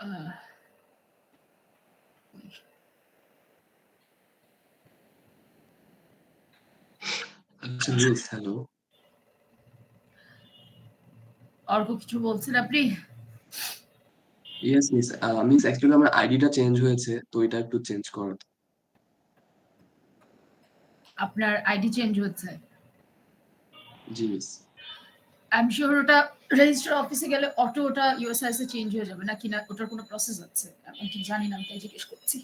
Uh, hello. Arka কিছু বলছেন আপনি? Yes miss. মিস অ্যাকচুয়ালি আমার আইডিটা চেঞ্জ হয়েছে, তো এটা একটু চেঞ্জ করার। আপনার আইডি চেঞ্জ হচ্ছে? জি মিস। আই এম শিওর ওটা রেজিস্টার অফিসে গেলে অটো ওটা ইউএসআইএস এ চেঞ্জ হয়ে যাবে, নাকি না ওটার কোনো প্রসেস আছে? আমি ঠিক জানি না, আমি তাই জিজ্ঞেস করছি।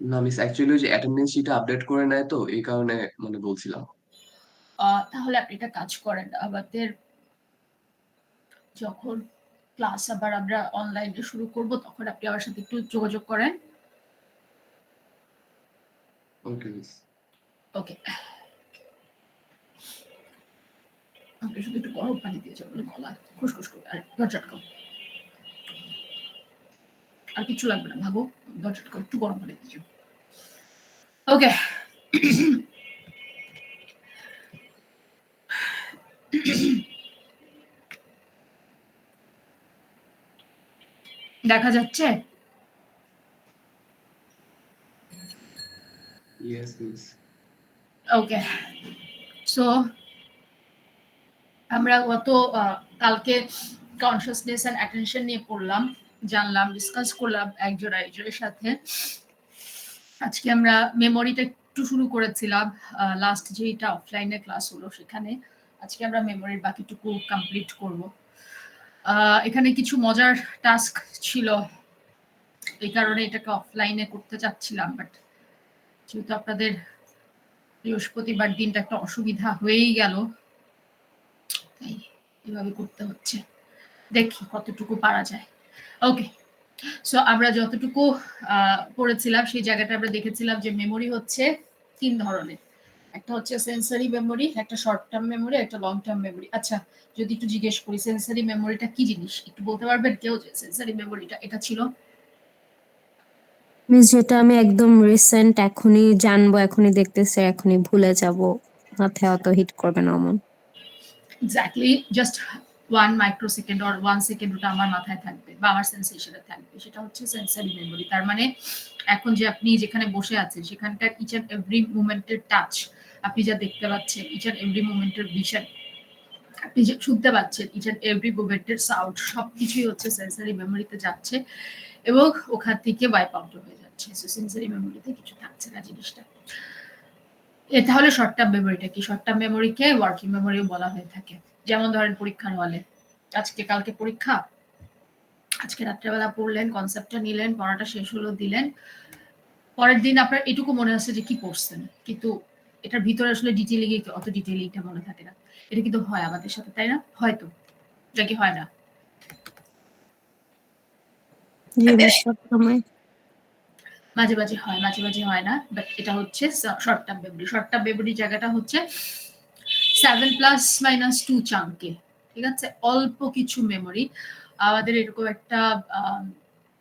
না মিস, অ্যাকচুয়ালি ওই যে অ্যাটেন্ডেন্স শিটটা আপডেট করে নেয়, তো এই কারণে মানে বলছিলাম। তাহলে আপনি একটা কাজ করেন, আমাদের যখন ক্লাস আবার আমরা অনলাইনে শুরু করব তখন আপনি আমার সাথে একটু যোগাযোগ করেন। ওকে মিস। ওকে, আপনি শুধু একটু গরম পানি দিয়ে যাবেন, গলা খুশখুশ করে, আর দরজা আটকাও। আর কিছু লাগবে না, ভাবো দরজা আটকাও, একটু গরম পানি দিয়ে যাও। ওকে। দেখা যাচ্ছে? Yes miss. ওকে, সো আমরা গত কালকে কনসিয়াসনেস এন্ড অ্যাটেনশন নিয়ে পড়লাম, জানলাম, ডিসকাস করলাম একজন আরেকজনের সাথে। আজকে আমরা মেমোরিটা একটু শুরু করেছিলাম, লাস্ট যেটা অফলাইনে ক্লাস হলো সেখানে। আজকে আমরা মেমোরির বাকিটুকু কমপ্লিট করব। এখানে কিছু মজার টাস্ক ছিল, এই কারণে এটাকে অফলাইনে করতে চাচ্ছিলাম, বাট যেহেতু আপনাদের বৃহস্পতিবার দিনটা একটা অসুবিধা হয়েই গেল, তাই এভাবে করতে হচ্ছে। দেখি কতটুকু পারা যায়। ওকে, সো আমরা যতটুকু পড়েছিলাম সেই জায়গাটা আমরা দেখেছিলাম যে মেমোরি হচ্ছে ৩ ধরনের। একটা হচ্ছে সেন্সরি মেমোরি, একটা শর্ট টার্ম মেমোরি, একটা লং টার্ম মেমোরি। আচ্ছা, যদি একটু জিজ্ঞেস করি সেন্সরি মেমোরিটা কি জিনিস, একটু বলতে পারবেন কেউ যে সেন্সরি মেমোরিটা এটা ছিল? মিস যেটা আমি একদম রিসেন্ট এখনই জানবো, এখনই দেখতেছি, এখনই ভুলে যাব, মাথায় অত হিট করবে না অমন। Exactly, just 1 microsecond or 1 second ওটা আমার মাথায় থাকবে বা আমার সেন্সেশনে থাকবে, সেটা হচ্ছে সেন্সরি মেমোরি। তার মানে এখন যে আপনি যেখানে বসে আছেন সেখানকার ইচ অ্যান্ড এভরি মুভমেন্টের টাচ, আপনি যা দেখতে পাচ্ছেন ইচ অ্যান্ড এভরি মুভমেন্টের ভিশন, আপনি যে শুনতে পাচ্ছেন ইচ অ্যান্ড এভরি মুভমেন্টের সাউন্ড, সবকিছুই হচ্ছে সেন্সরি মেমোরিতে যাচ্ছে এবং ওখান থেকে ওয়াইপ আউট হয়ে যাচ্ছে। সো সেন্সরি মেমোরিতে কিছু থাকছে না জিনিসটা। তাহলে শর্ট টার্ম মেমোরিটা কি? শর্ট টার্ম মেমোরিকে ওয়ার্কিং মেমোরিও বলা হয়ে থাকে। যেমন ধরেন পরীক্ষার হলে আজকে কালকে পরীক্ষা, আজকে রাত্রেবেলা পড়লেন, কনসেপ্টটা নিলেন, পড়াটা শেষ হলো, দিলেন, পরের দিন আপনার এটুকু মনে আছে যে কি পড়ছেন, কিন্তু এটার ভিতরে আসলে ডিটেইলিং অত ডিটেইলিংটা মনে থাকে না। এটা কিন্তু হয় আমাদের সাথে, তাই না? হয়তো নাকি হয় না? জি মিস, সবসময়। মাঝে মাঝে হয়, মাঝে মাঝে হয় না, বাট এটা হচ্ছে short term memory. Short term memory জায়গাটা হচ্ছে 7+-2 চাঙ্কে, ঠিক আছে? অল্প কিছু মেমোরি আমাদের এরকম একটা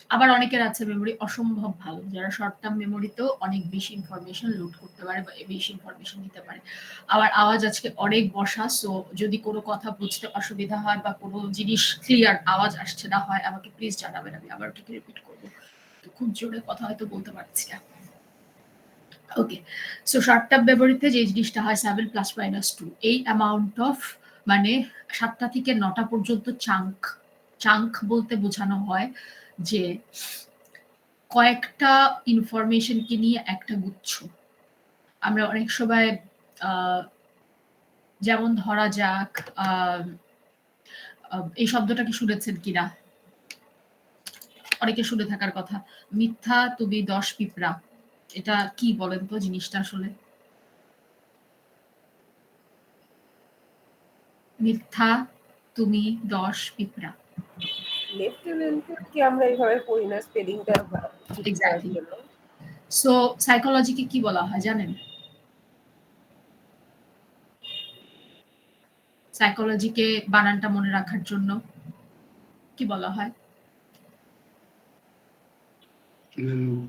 আবার অনেকের আছে মেমোরি অসম্ভব ভালো, যারা শর্ট টার্ম মেমোরিতেও অনেক বেশি ইনফরমেশন লোড করতে পারে বা বেশি ইনফরমেশন নিতে পারে। আবার আওয়াজ আজকে অনেক বসা, সো যদি কোনো কথা বুঝতে অসুবিধা হয় বা কোনো জিনিস ক্লিয়ার আওয়াজ আসছে না হয়, আমাকে প্লিজ জানাবেন, আমি আবার ওটাকে রিপিট করবো। খুব জোরে কথা হয়তো বলতে পারছি না। ওকে, সো শর্ট টার্ম মেমোরিতে যে জিনিসটা হয় 7+-2, এই অ্যামাউন্ট অফ মানে 7টা থেকে 9টা পর্যন্ত চাঙ্ক। চাঙ্ক বলতে বোঝানো হয় যে কয়েকটা ইনফরমেশনকে নিয়ে একটা গুচ্ছ। আমরা অনেক সময় যেমন ধরা যাক, এই শব্দটা কি শুনেছেন কিনা? অনেকে শুনে থাকার কথা, মিথ্যা তুমি 10 পিঁপড়া। এটা কি বলেন তো জিনিসটা আসলে? মিথ্যা তুমি 10 পিঁপড়া। লেফটেন্যান্টের কি আমরা এইভাবে পড়ি না, স্পেলিংটা ঠিক করার এক্স্যাক্টলি। জন্য? সো সাইকোলজিকে কি বলা হয় জানেন? সাইকোলজিকে বানানটা মনে রাখার জন্য কি বলা হয়?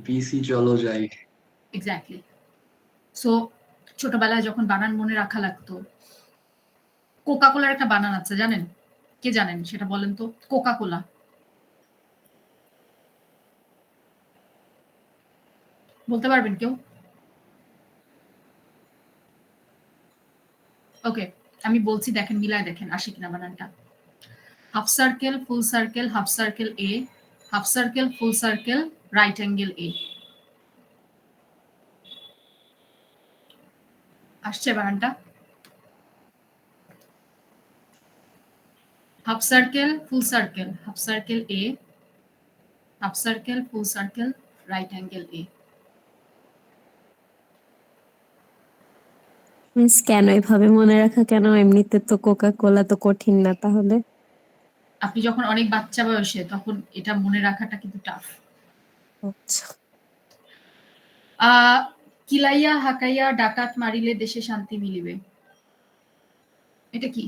পিসি চলো যাই। এক্স্যাক্টলি। সো ছোটবেলায় যখন বানান মনে রাখা লাগতো, কোকা কোলার একটা বানান আছে জানেন? কে জানেন সেটা বলেন তো? Coca Cola. বলতে পারবেন কেউ? ওকে, আমি বলছি, দেখেন মিলায় দেখেন আসে কিনা বানানটা। হাফ সার্কেল, ফুল সার্কেল, হাফ সার্কেল এ, হাফ সার্কেল, ফুল সার্কেল, রাইট অ্যাঙ্গেল এ। আসছে বানানটা? হাফ সার্কেল, ফুল সার্কেল, হাফ সার্কেল এ, হাফ সার্কেল, ফুল সার্কেল, রাইট অ্যাঙ্গেল এ। মিস কেন এভাবে মনে রাখা কেন? এমনিতে তো কোকা কোলা তো কঠিন না তাহলে। আপনি যখন অনেক বাচ্চা বয়সে তখন এটা মনে রাখাটা কিন্তু টাফ। আচ্ছা, কিলাইয়া হাকাইয়া ডাকাত মারিলে দেশে শান্তি মিলিবে, এটা কি?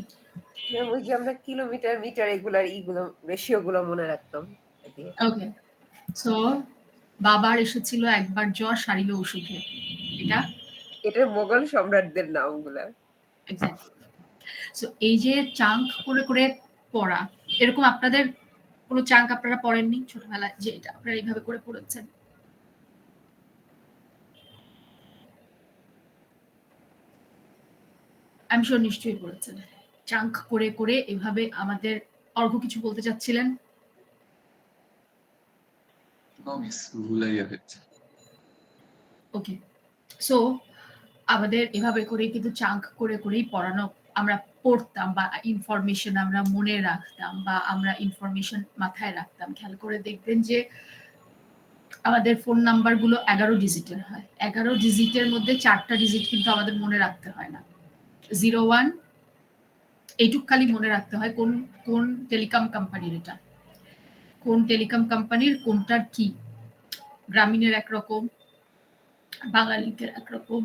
ওই যে আমরা কিলোমিটার মিটার এগুলার ইগুলো রেশিও গুলো মনে রাখতাম। ওকে, সো বাবার এসেছিল একবার জ্বর সারিল ওষুধে, এটা এটা মোগল সম্রাটদের নামগুলা। এক্স্যাক্টলি। সো এই যে চাঙ্ক করে করে পড়া, এরকম আপনাদের কোনো চাঙ্ক আপনারা পড়েননি ছোটবেলায় যে এটা আপনারা এইভাবে করে পড়েছেন? আমি শিওর নিশ্চয়ই পড়েছেন। চাঙ্ক করে করে এভাবে আমাদের অর্ঘ্য কিছু বলতে চাচ্ছিলেন? মিস ভুলাইয়া গেছে। ওকে, সো আমাদের এভাবে করে কিন্তু চাঙ্ক করে করেই পড়ানো, আমরা পড়তাম বা ইনফরমেশন আমরা মনে রাখতাম বা আমরা ইনফরমেশন মাথায় রাখতাম। খেয়াল করে দেখবেন যে আমাদের ফোন নাম্বার গুলো 11 ডিজিটের হয়। 11 ডিজিটের মধ্যে 4টা ডিজিট কিন্তু আমাদের মনে রাখতে হয় না। 01 এইটুক খালি মনে রাখতে হয় কোন কোন টেলিকম কোম্পানির এটা, কোন টেলিকম কোম্পানির কোনটার কি। গ্রামীণের একরকম, বাংলালিংকের একরকম,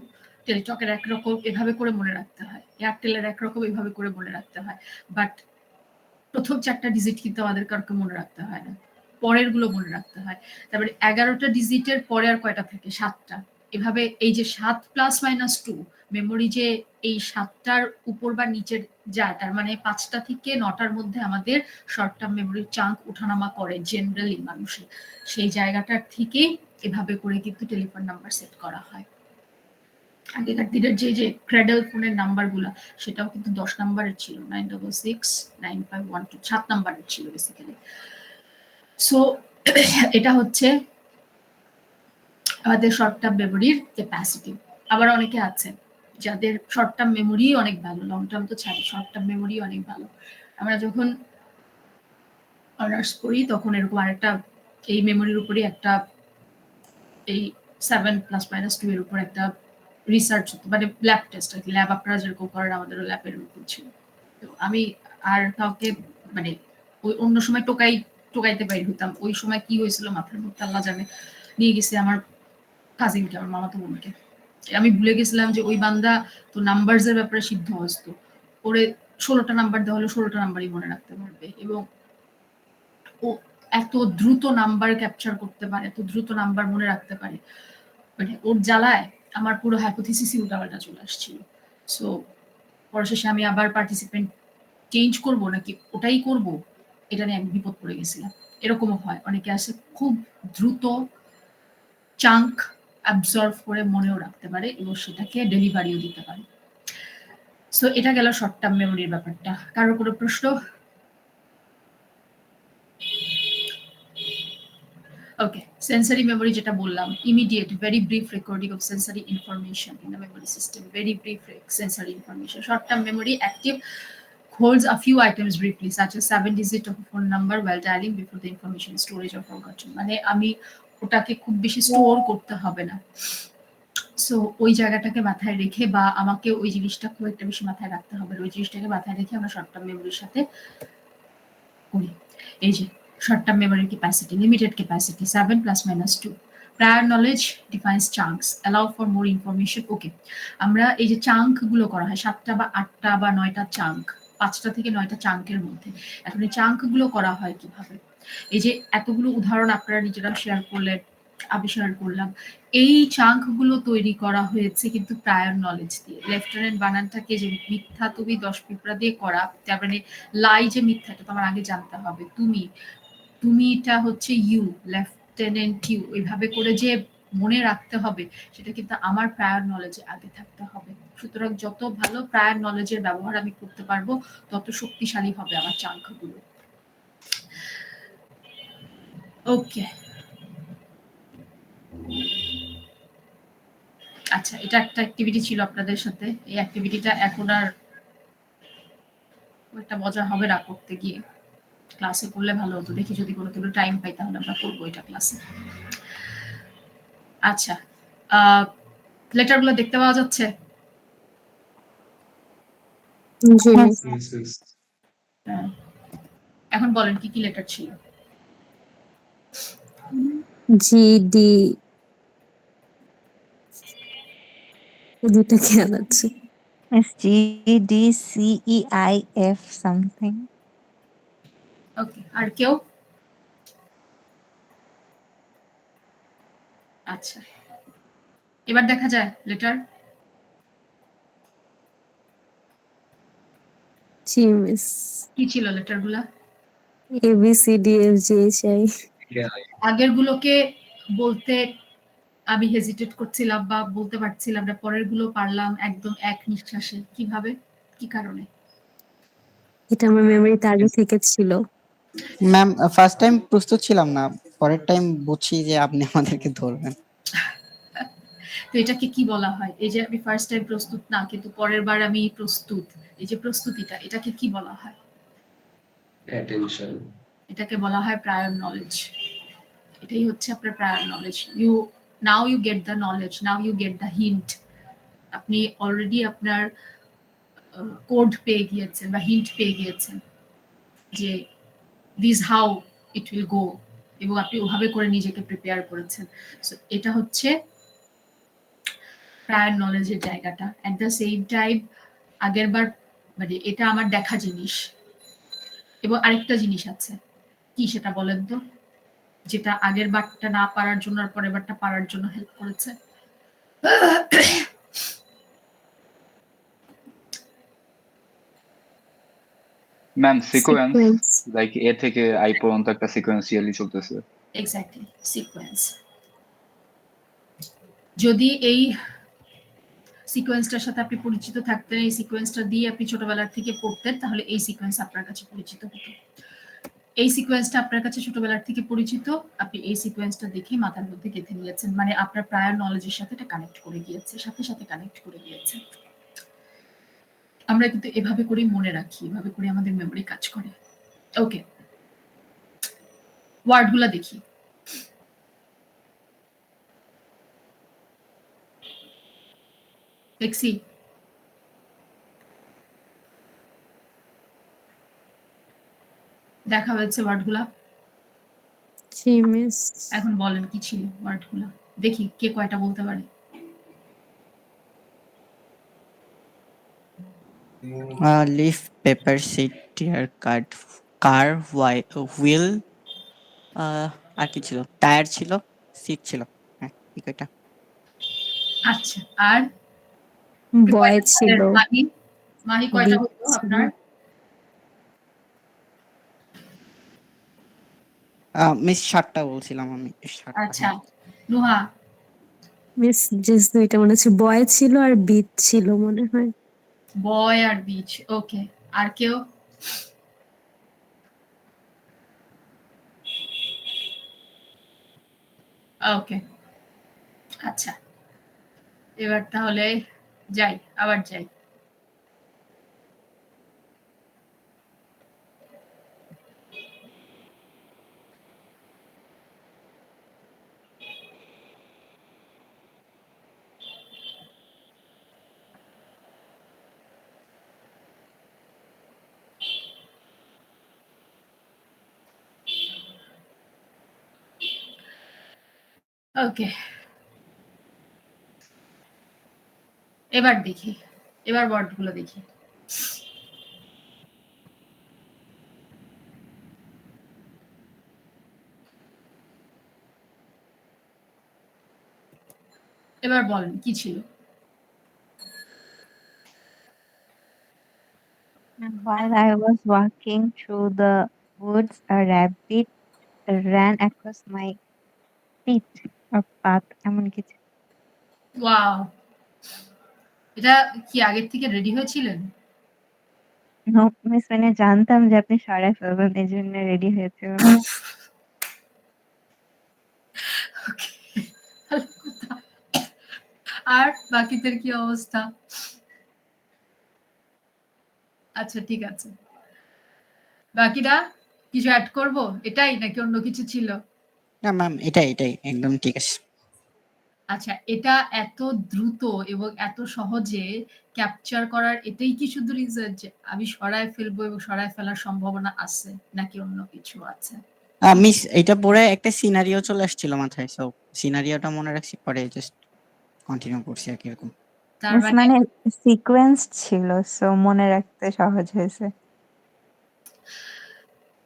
টেলিটকের একরকম, এভাবে করে মনে রাখতে হয়। এয়ারটেলের একরকম, এভাবে করে মনে রাখতে হয়। বাট প্রথম 4টা ডিজিট কিন্তু আমাদের কাউকে মনে রাখতে হয় না, পরের গুলো মনে রাখতে হয়। তারপরে 11টা ডিজিটের পরে আর কয়টা থাকে? 7টা। এভাবে এই যে 7 প্লাস মাইনাস 2 মেমোরি যে এই 7টার উপর বা নিচের যায়, তার মানে 5টা থেকে 9টার মধ্যে আমাদের শর্ট টার্ম মেমোরির চাঙ্ক ওঠানামা করে জেনারেলি মানুষের। সেই জায়গাটার থেকে এভাবে করে কিন্তু টেলিফোন নাম্বার সেট করা হয়। আগেকার দিনের যে ক্রেডল ফোনের নাম্বার গুলা, সেটাও কিন্তু 10 নাম্বারের ছিল, 9669512, 7 নাম্বারের ছিল বেসিক্যালি। সো এটা হচ্ছে আমাদের শর্ট টার্ম মেমোরির ক্যাপাসিটি। আবার অনেকে আছে যাদের শর্ট টার্ম মেমোরি অনেক ভালো, লং টার্ম তো ছাড়ি, শর্ট টার্ম মেমোরি অনেক ভালো। আমরা যখন অনার্স করি তখন এরকম আরেকটা এই মেমোরির উপরই একটা এই 7 প্লাস মাইনাস 2 এর উপর একটা রিসার্চ হতো, মানে ল্যাব টেস্ট আর কি। ল্যাব আপনারা যেরকম করেন আমাদেরও ল্যাবের উপর ছিল। তো আমি আর কাউকে মানে ওই অন্য সময় টোকাইতে বাইর হতাম, ওই সময় কি হয়েছিল মাথার মধ্যে আল্লাহ জানে। নিয়ে গেছে আমার কাজিনকে, আমার মামাতো বোনকে। আমি ভুলে গেছিলাম যে ওই বান্দা তো নাম্বারস এর ব্যাপারে সিদ্ধহস্ত। ওরে 16টা নাম্বার দেওয়া হলে 16টা নাম্বারই মনে রাখতে পারবে, এবং ও এত দ্রুত নাম্বার ক্যাপচার করতে পারে, এত দ্রুত নাম্বার মনে রাখতে পারে। মানে ওর জ্বালায় আমার পুরো হাইপোথিসিসই উল্টাপাল্টা চলে আসছিল। সো পরে আমি আবার পার্টিসিপেন্ট চেঞ্জ করব নাকি ওটাই করব, এটা নিয়ে আমি বিপদ পড়ে গেছিলাম। এরকমও হয়, অনেকে আছে খুব দ্রুত চাঙ্ক অ্যাবজর্ভ করে মনেও রাখতে পারে এবং সেটাকে ডেলিভারিও দিতে পারে। সো এটা গেল শর্ট টার্ম মেমোরির ব্যাপারটা। কারোর কোনো প্রশ্ন? ওকে, সেন্সরি মেমোরি যেটা বললাম, immediate very brief recording of sensory information in the memory system, very brief sensory information. Short term memory active holds a few items briefly, such as 7 digit of a phone number while dialing before the information is storage or forgotten. মানে আমি ওটাকে খুব বেশি store করতে হবে না। So ওই জায়গাটাকে মাথায় রেখে বা আমাকে ওই জিনিসটা খুব একটা বেশি মাথায় রাখতে হবে না, ওই জিনিসটাকে মাথায় রেখে আমরা শর্ট টার্ম মেমোরির সাথে করি। এই যে শর্ট টার্ম মেমোরির capacity, limited capacity 7 plus minus 2। Prior knowledge defines chunks, allow for more information. Okay, আমরা এই যে চাঙ্ক গুলো করা হয় 7টা বা 8টা বা 9টা চাঙ্ক, 5টা থেকে 9টা চাঙ্কের মধ্যে। এখন এই চাঙ্ক গুলো করা হয় কিভাবে? এই যে এতগুলো উদাহরণ আপনারা নিজেরা শেয়ার করলেন, আমি শেয়ার করলাম, এই চাঙ্ক গুলো তৈরি করা হয়েছে কিন্তু প্রায়র নলেজ দিয়ে। লেফটেন্যান্ট বানানটাকে যে মিথ্যা তুমি 10 পিঁপড়া দিয়ে করা, তার মানে লাই যে মিথ্যা, এটা তোমার আগে জানতে হবে। তুমিটা হচ্ছে ইউ, লেফটেন্যান্ট ইউ, এইভাবে করে যে মনে রাখতে হবে সেটা কিন্তু আমার প্রায়র নলেজে আগে থাকতে হবে। সুতরাং যত ভালো প্রায়র নলেজের ব্যবহার আমি করতে পারবো তত শক্তিশালী হবে আমার চাঙ্কগুলো। ওকে, আচ্ছা, এটা একটা অ্যাক্টিভিটি ছিল আপনাদের সাথে। এই অ্যাক্টিভিটিটা এখন আর একটা মজা হবে না করতে গিয়ে, ক্লাসে করলে ভালো হতো। দেখি যদি কোনো টাইম পাই তাহলে আমরা করবো এটা ক্লাসে। আচ্ছা, লেটারগুলো দেখতে পাওয়া যাচ্ছে? জি Yes. মিস। Yes, yes. হ্যাঁ। এখন বলেন কি কি লেটার ছিল? জি ডি, দুটা খেয়াল আছে। It's G D C E I F something. ওকে, আর কেউ? আচ্ছা, এবার দেখা যায় লেটার। জি মিস। কি ছিল লেটারগুলা? A B C D F G H I. Yeah. আগের গুলোকে বলতে আমি হেজিটেট করছিলাম বা বলতে পারছিলাম না, পরের গুলো পারলাম একদম এক নিঃশ্বাসে। কিভাবে, কি কারণে? এটা আমার মেমোরিতে আগে থেকে ছিল। ম্যাম ফার্স্ট টাইম প্রস্তুত ছিলাম না, পরের টাইম বুঝছি যে আপনি আমাদেরকে ধরবেন। তো এটাকে কি বলা হয়? এই যে আমি ফার্স্ট টাইম প্রস্তুত না, কিন্তু পরের বার আমি প্রস্তুত, এই যে প্রস্তুতিটা, এটাকে কি বলা হয়? Attention. এটাকে বলা হয় প্রায়র নলেজ। এটাই হচ্ছে আপনার prior knowledge. You now you get the knowledge, now you get the hint. আপনি অলরেডি আপনার কোড পেয়ে গিয়েছেন বা হিন্ট পেয়ে গিয়েছেন যে this how it will go, এবং আপনি ওভাবে করে নিজেকে প্রিপেয়ার করেছেন। সো এটা হচ্ছে প্রায়র নলেজের জায়গাটা। অ্যাট দ্য সেম টাইম আগের বার মানে এটা আমার দেখা জিনিস। এবং আরেকটা জিনিস আছে, কি সেটা বলেন তো, যেটা আগের বারটা না পারার জন্য আর পরের বারটা পারার জন্য হেল্প করেছে? Ma'am sequence, sequence. Like a থেকে আই পর্যন্ত একটা সিকোয়েন্সিয়ালি চলতেছে। Exactly, sequence. যদি এই সিকোয়েন্সটার সাথে আপনি পরিচিত থাকতেন, এই সিকোয়েন্সটা দিয়ে আপনি ছোটবেলার থেকে পড়তেন, তাহলে এই সিকোয়েন্স আপনার কাছে পরিচিত হতো। এই সিকোয়েন্সটা আপনার কাছে ছোটবেলার থেকে পরিচিত, আপনি এই সিকোয়েন্সটা দেখে মাথার মধ্যে গেঁথে নিয়েছেন, মানে আপনার প্রায়র নলেজের সাথে এটা কানেক্ট করে গিয়েছে, সাথে সাথে কানেক্ট করে গিয়েছে। আমরা কিন্তু এভাবে করে মনে রাখি, এভাবে করে আমাদের মেমরি কাজ করে। ওকে, ওয়ার্ডগুলো দেখি। দেখছি, দেখা হয়েছে ওয়ার্ডগুলা। জি মিস। এখন বলেন কি ছিল ওয়ার্ডগুলা, দেখি কে কয়টা বলতে পারে। লিফ, পেপার, সিট, টিয়ার, কার্ড, কার, হুইল, আর কি ছিল, টায়ার ছিল, সিট ছিল। হ্যাঁ ঠিক এটা। আচ্ছা, আর বয় ছিল, মাহি, মাহি কয়টা বিট হলো ছিল। আপনার? মিস 7টা বলছিলাম আমি, 7টা। আচ্ছা, নুহা? মিস জাস দুইটা মনে হচ্ছে, বয় ছিল আর বিট ছিল মনে হয়। বয় আর বিচ। ওকে, আর কেউ? ওকে, আচ্ছা, এবার তাহলে যাই, আবার যাই। ওকে, এবার দেখি, এবার ওয়ার্ডগুলো দেখি। এবার বলেন কি ছিল? While I was walking through the woods, a rabbit ran across my feet. পাত এমন কিছু। ওয়াও, এটা কি আগের থেকে রেডি হয়েছিলেন? নো মিস, মানে জানতাম যে আপনি সরায় ফেলবেন, এই জন্য রেডি হয়েছিল। Okay, ভালো কথা। আর বাকিদের কি অবস্থা? আচ্ছা, ঠিক আছে। বাকিরা কিছু অ্যাড করব? এটাই নাকি অন্য কিছু ছিল? না ম্যাম, এটাই একদম ঠিক আছে। আচ্ছা, এটা এত দ্রুত এবং এত সহজে ক্যাপচার করার এটাই কি শুধু রিজন যে আমি সরায় ফেলবো এবং সরায় ফেলার সম্ভাবনা আছে, নাকি অন্য কিছু আছে? মিস, এটা পরে একটা সিনারিও চলে আসছিল মাথায়, সো সিনারিওটা মনে রাখছি, পরে জাস্ট কন্টিনিউ করছি আর কি এরকম। তার মিস মানে মানে সিকোয়েন্স ছিল, সো মনে রাখতে সহজ হয়েছে।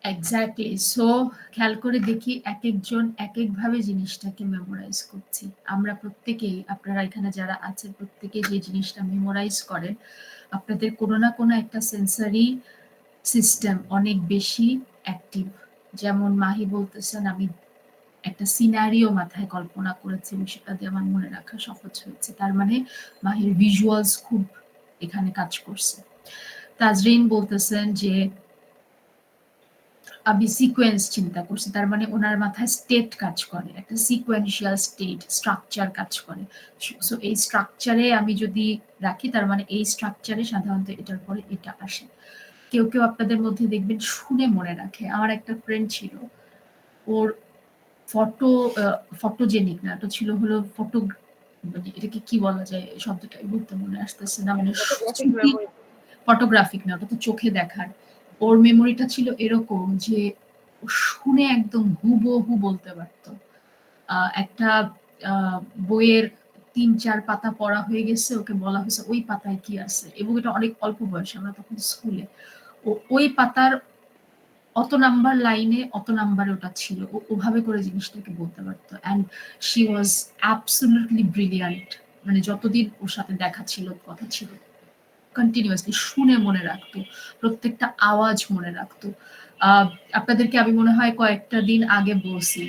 এক্স্যাক্টলি। সো খেয়াল করে দেখি একেকজন একেকভাবে জিনিসটাকে মেমোরাইজ করছি। আমরা প্রত্যেকেই, আপনারা এখানে যারা আছেন প্রত্যেকেই যে জিনিসটা মেমোরাইজ করেন, আপনাদের কোনো না কোনো একটা সেন্সরি সিস্টেম অনেক বেশি অ্যাক্টিভ। যেমন মাহি বলতেছেন, আমি একটা সিনারিও মাথায় কল্পনা করেছি এবং সেটা দিয়ে আমার মনে রাখা সহজ হয়েছে। তার মানে মাহির ভিজুয়ালস খুব এখানে কাজ করছে। তাজরিন বলতেছেন যে আমি সিকোয়েন্স চিন্তা করছি, তার মানে ওনার মাথায় স্টেট কাজ করে, একটা সিকোয়েন্সিয়াল স্টেট স্ট্রাকচার কাজ করে। সো এই স্ট্রাকচারে আমি যদি রাখি, তার মানে এই স্ট্রাকচারে সাধারণত এটার পরে এটা আসে। কেউ কেউ আপনাদের মধ্যে দেখবেন শুনে মনে রাখে। আমার একটা ফ্রেন্ড ছিল, ওর ফটোজেনিক না, এটা ছিল হলো মানে এটাকে কি বলা যায় শব্দটা এই মুহূর্তে মনে আসতেছে না, মানে ফটোগ্রাফিক মেমোরি। ফটোগ্রাফিক না, ওটা তো চোখে দেখার। ওর মেমোরিটা ছিল এরকম যে ও শুনে একদম হুবহু বলতে পারতো। একটা বইয়ের ৩-৪ পাতা পড়া হয়ে গেছে, ওকে বলা হয়েছে ওই পাতায় কি আছে, এবং এটা অনেক অল্প বয়সে, আমরা তখন স্কুলে। ওই পাতার অত নাম্বার লাইনে অত নাম্বারে ওটা ছিল, ও ওভাবে করে জিনিসটাকে বলতে পারতো। And she was absolutely brilliant. মানে যতদিন ওর সাথে দেখা ছিল, কথা ছিল, কন্টিনিউয়াসলি শুনে মনে রাখতো, প্রত্যেকটা আওয়াজ মনে রাখতো। আপনাদেরকে আমি মনে হয় কয়েকটা দিন আগে বলছি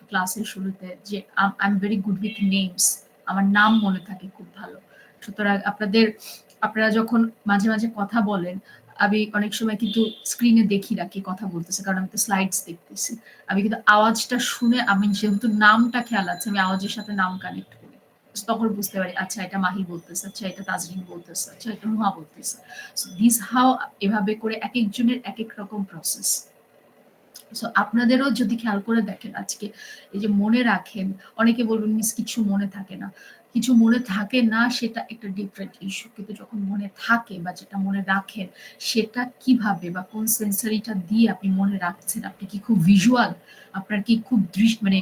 ক্লাসের শুরুতে যে I am very good with names, আমার নাম মনে থাকে খুব ভালো। সুতরাং আপনারা যখন মাঝে মাঝে কথা বলেন, আমি অনেক সময় কিন্তু স্ক্রিনে দেখি না কে কথা বলতেছে, কারণ আমি তো স্লাইডস দেখতেছি। আমি কিন্তু আওয়াজটা শুনে, আমি যেহেতু নামটা খেয়াল আছে, আমি আওয়াজের সাথে নাম কানেক্ট করি, তখন বুঝতে পারি আচ্ছা এটা মাহি বলতেছে, আচ্ছা এটা তাজরিন বলতেছে, আচ্ছা এটা নুহা বলতেছে। সো দিস হাউ, এভাবে করে এক একজনের এক এক রকম প্রসেস। সো আপনাদেরও যদি খেয়াল করে দেখেন আজকে এই যে মনে রাখেন, অনেকে বলবেন মিস কিছু মনে থাকে না। কিছু মনে থাকে না সেটা একটা ডিফারেন্ট ইস্যু, কিন্তু যখন মনে থাকে বা যেটা মনে রাখেন, সেটা কিভাবে বা কোন সেন্সারিটা দিয়ে আপনি মনে রাখছেন। আপনি কি খুব ভিজুয়াল, আপনার কি খুব মানে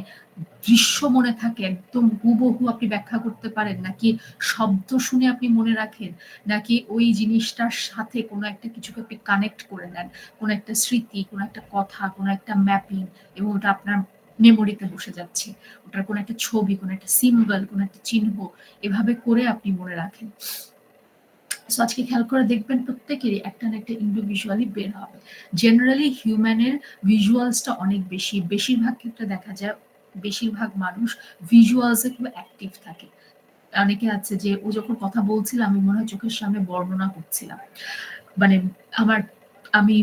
দৃশ্য মনে থাকে একদম হুবহু আপনি ব্যাখ্যা করতে পারেন, নাকি শব্দ শুনে আপনি মনে রাখেন, নাকি ওই জিনিসটার সাথে কোনো একটা কিছুকে আপনি কানেক্ট করে নেন, কোনো একটা স্মৃতি, কোনো একটা কথা, কোনো একটা ম্যাপিং, এবং ওটা আপনার মেমোরিতে বসে যাচ্ছে, ওটার কোনো একটা ছবি, কোনো একটা সিম্বল, কোনো একটা চিহ্ন, এভাবে করে আপনি মনে রাখেন। সো আজকে খেয়াল করে দেখবেন প্রত্যেকেরই একটা না একটা ইন্ডিভিজুয়ালি বের হবে। জেনারেলি হিউম্যানের ভিজুয়ালসটা অনেক বেশি, বেশিরভাগ ক্ষেত্রে দেখা যায় বেশিরভাগ মানুষ ভিজুয়ালসে খুব অ্যাক্টিভ থাকে। অনেকে আছে যে ও যখন কথা বলছিল আমি মনে হয় চোখের সামনে বর্ণনা করছিলাম, মানে আমার আমি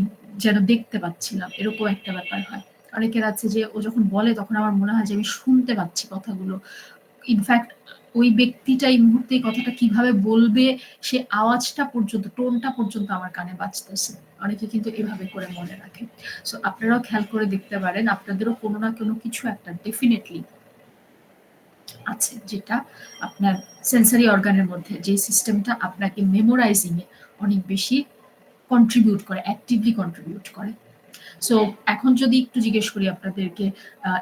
যেন দেখতে পাচ্ছিলাম, এরকম একটা ব্যাপার হয়। অনেকের আছে যে ও যখন বলে তখন আমার মনে হয় যে আমি শুনতে পাচ্ছি কথাগুলো। ইনফ্যাক্ট ওই ব্যক্তিটা এই মুহূর্তে এই কথাটা কিভাবে বলবে, সে আওয়াজটা পর্যন্ত, টোনটা পর্যন্ত আমার কানে বাজতেছে। অনেকে কিন্তু এভাবে করে মনে রাখে। সো আপনারাও খেয়াল করে দেখতে পারেন, আপনাদেরও কোনো না কোনো কিছু একটা ডেফিনেটলি আছে যেটা আপনার সেন্সরি অর্গানের মধ্যে, যে সিস্টেমটা আপনাকে মেমোরাইজিং এ অনেক বেশি কন্ট্রিবিউট করে, অ্যাক্টিভলি কন্ট্রিবিউট করে। সো এখন যদি একটু জিজ্ঞেস করি আপনাদেরকে,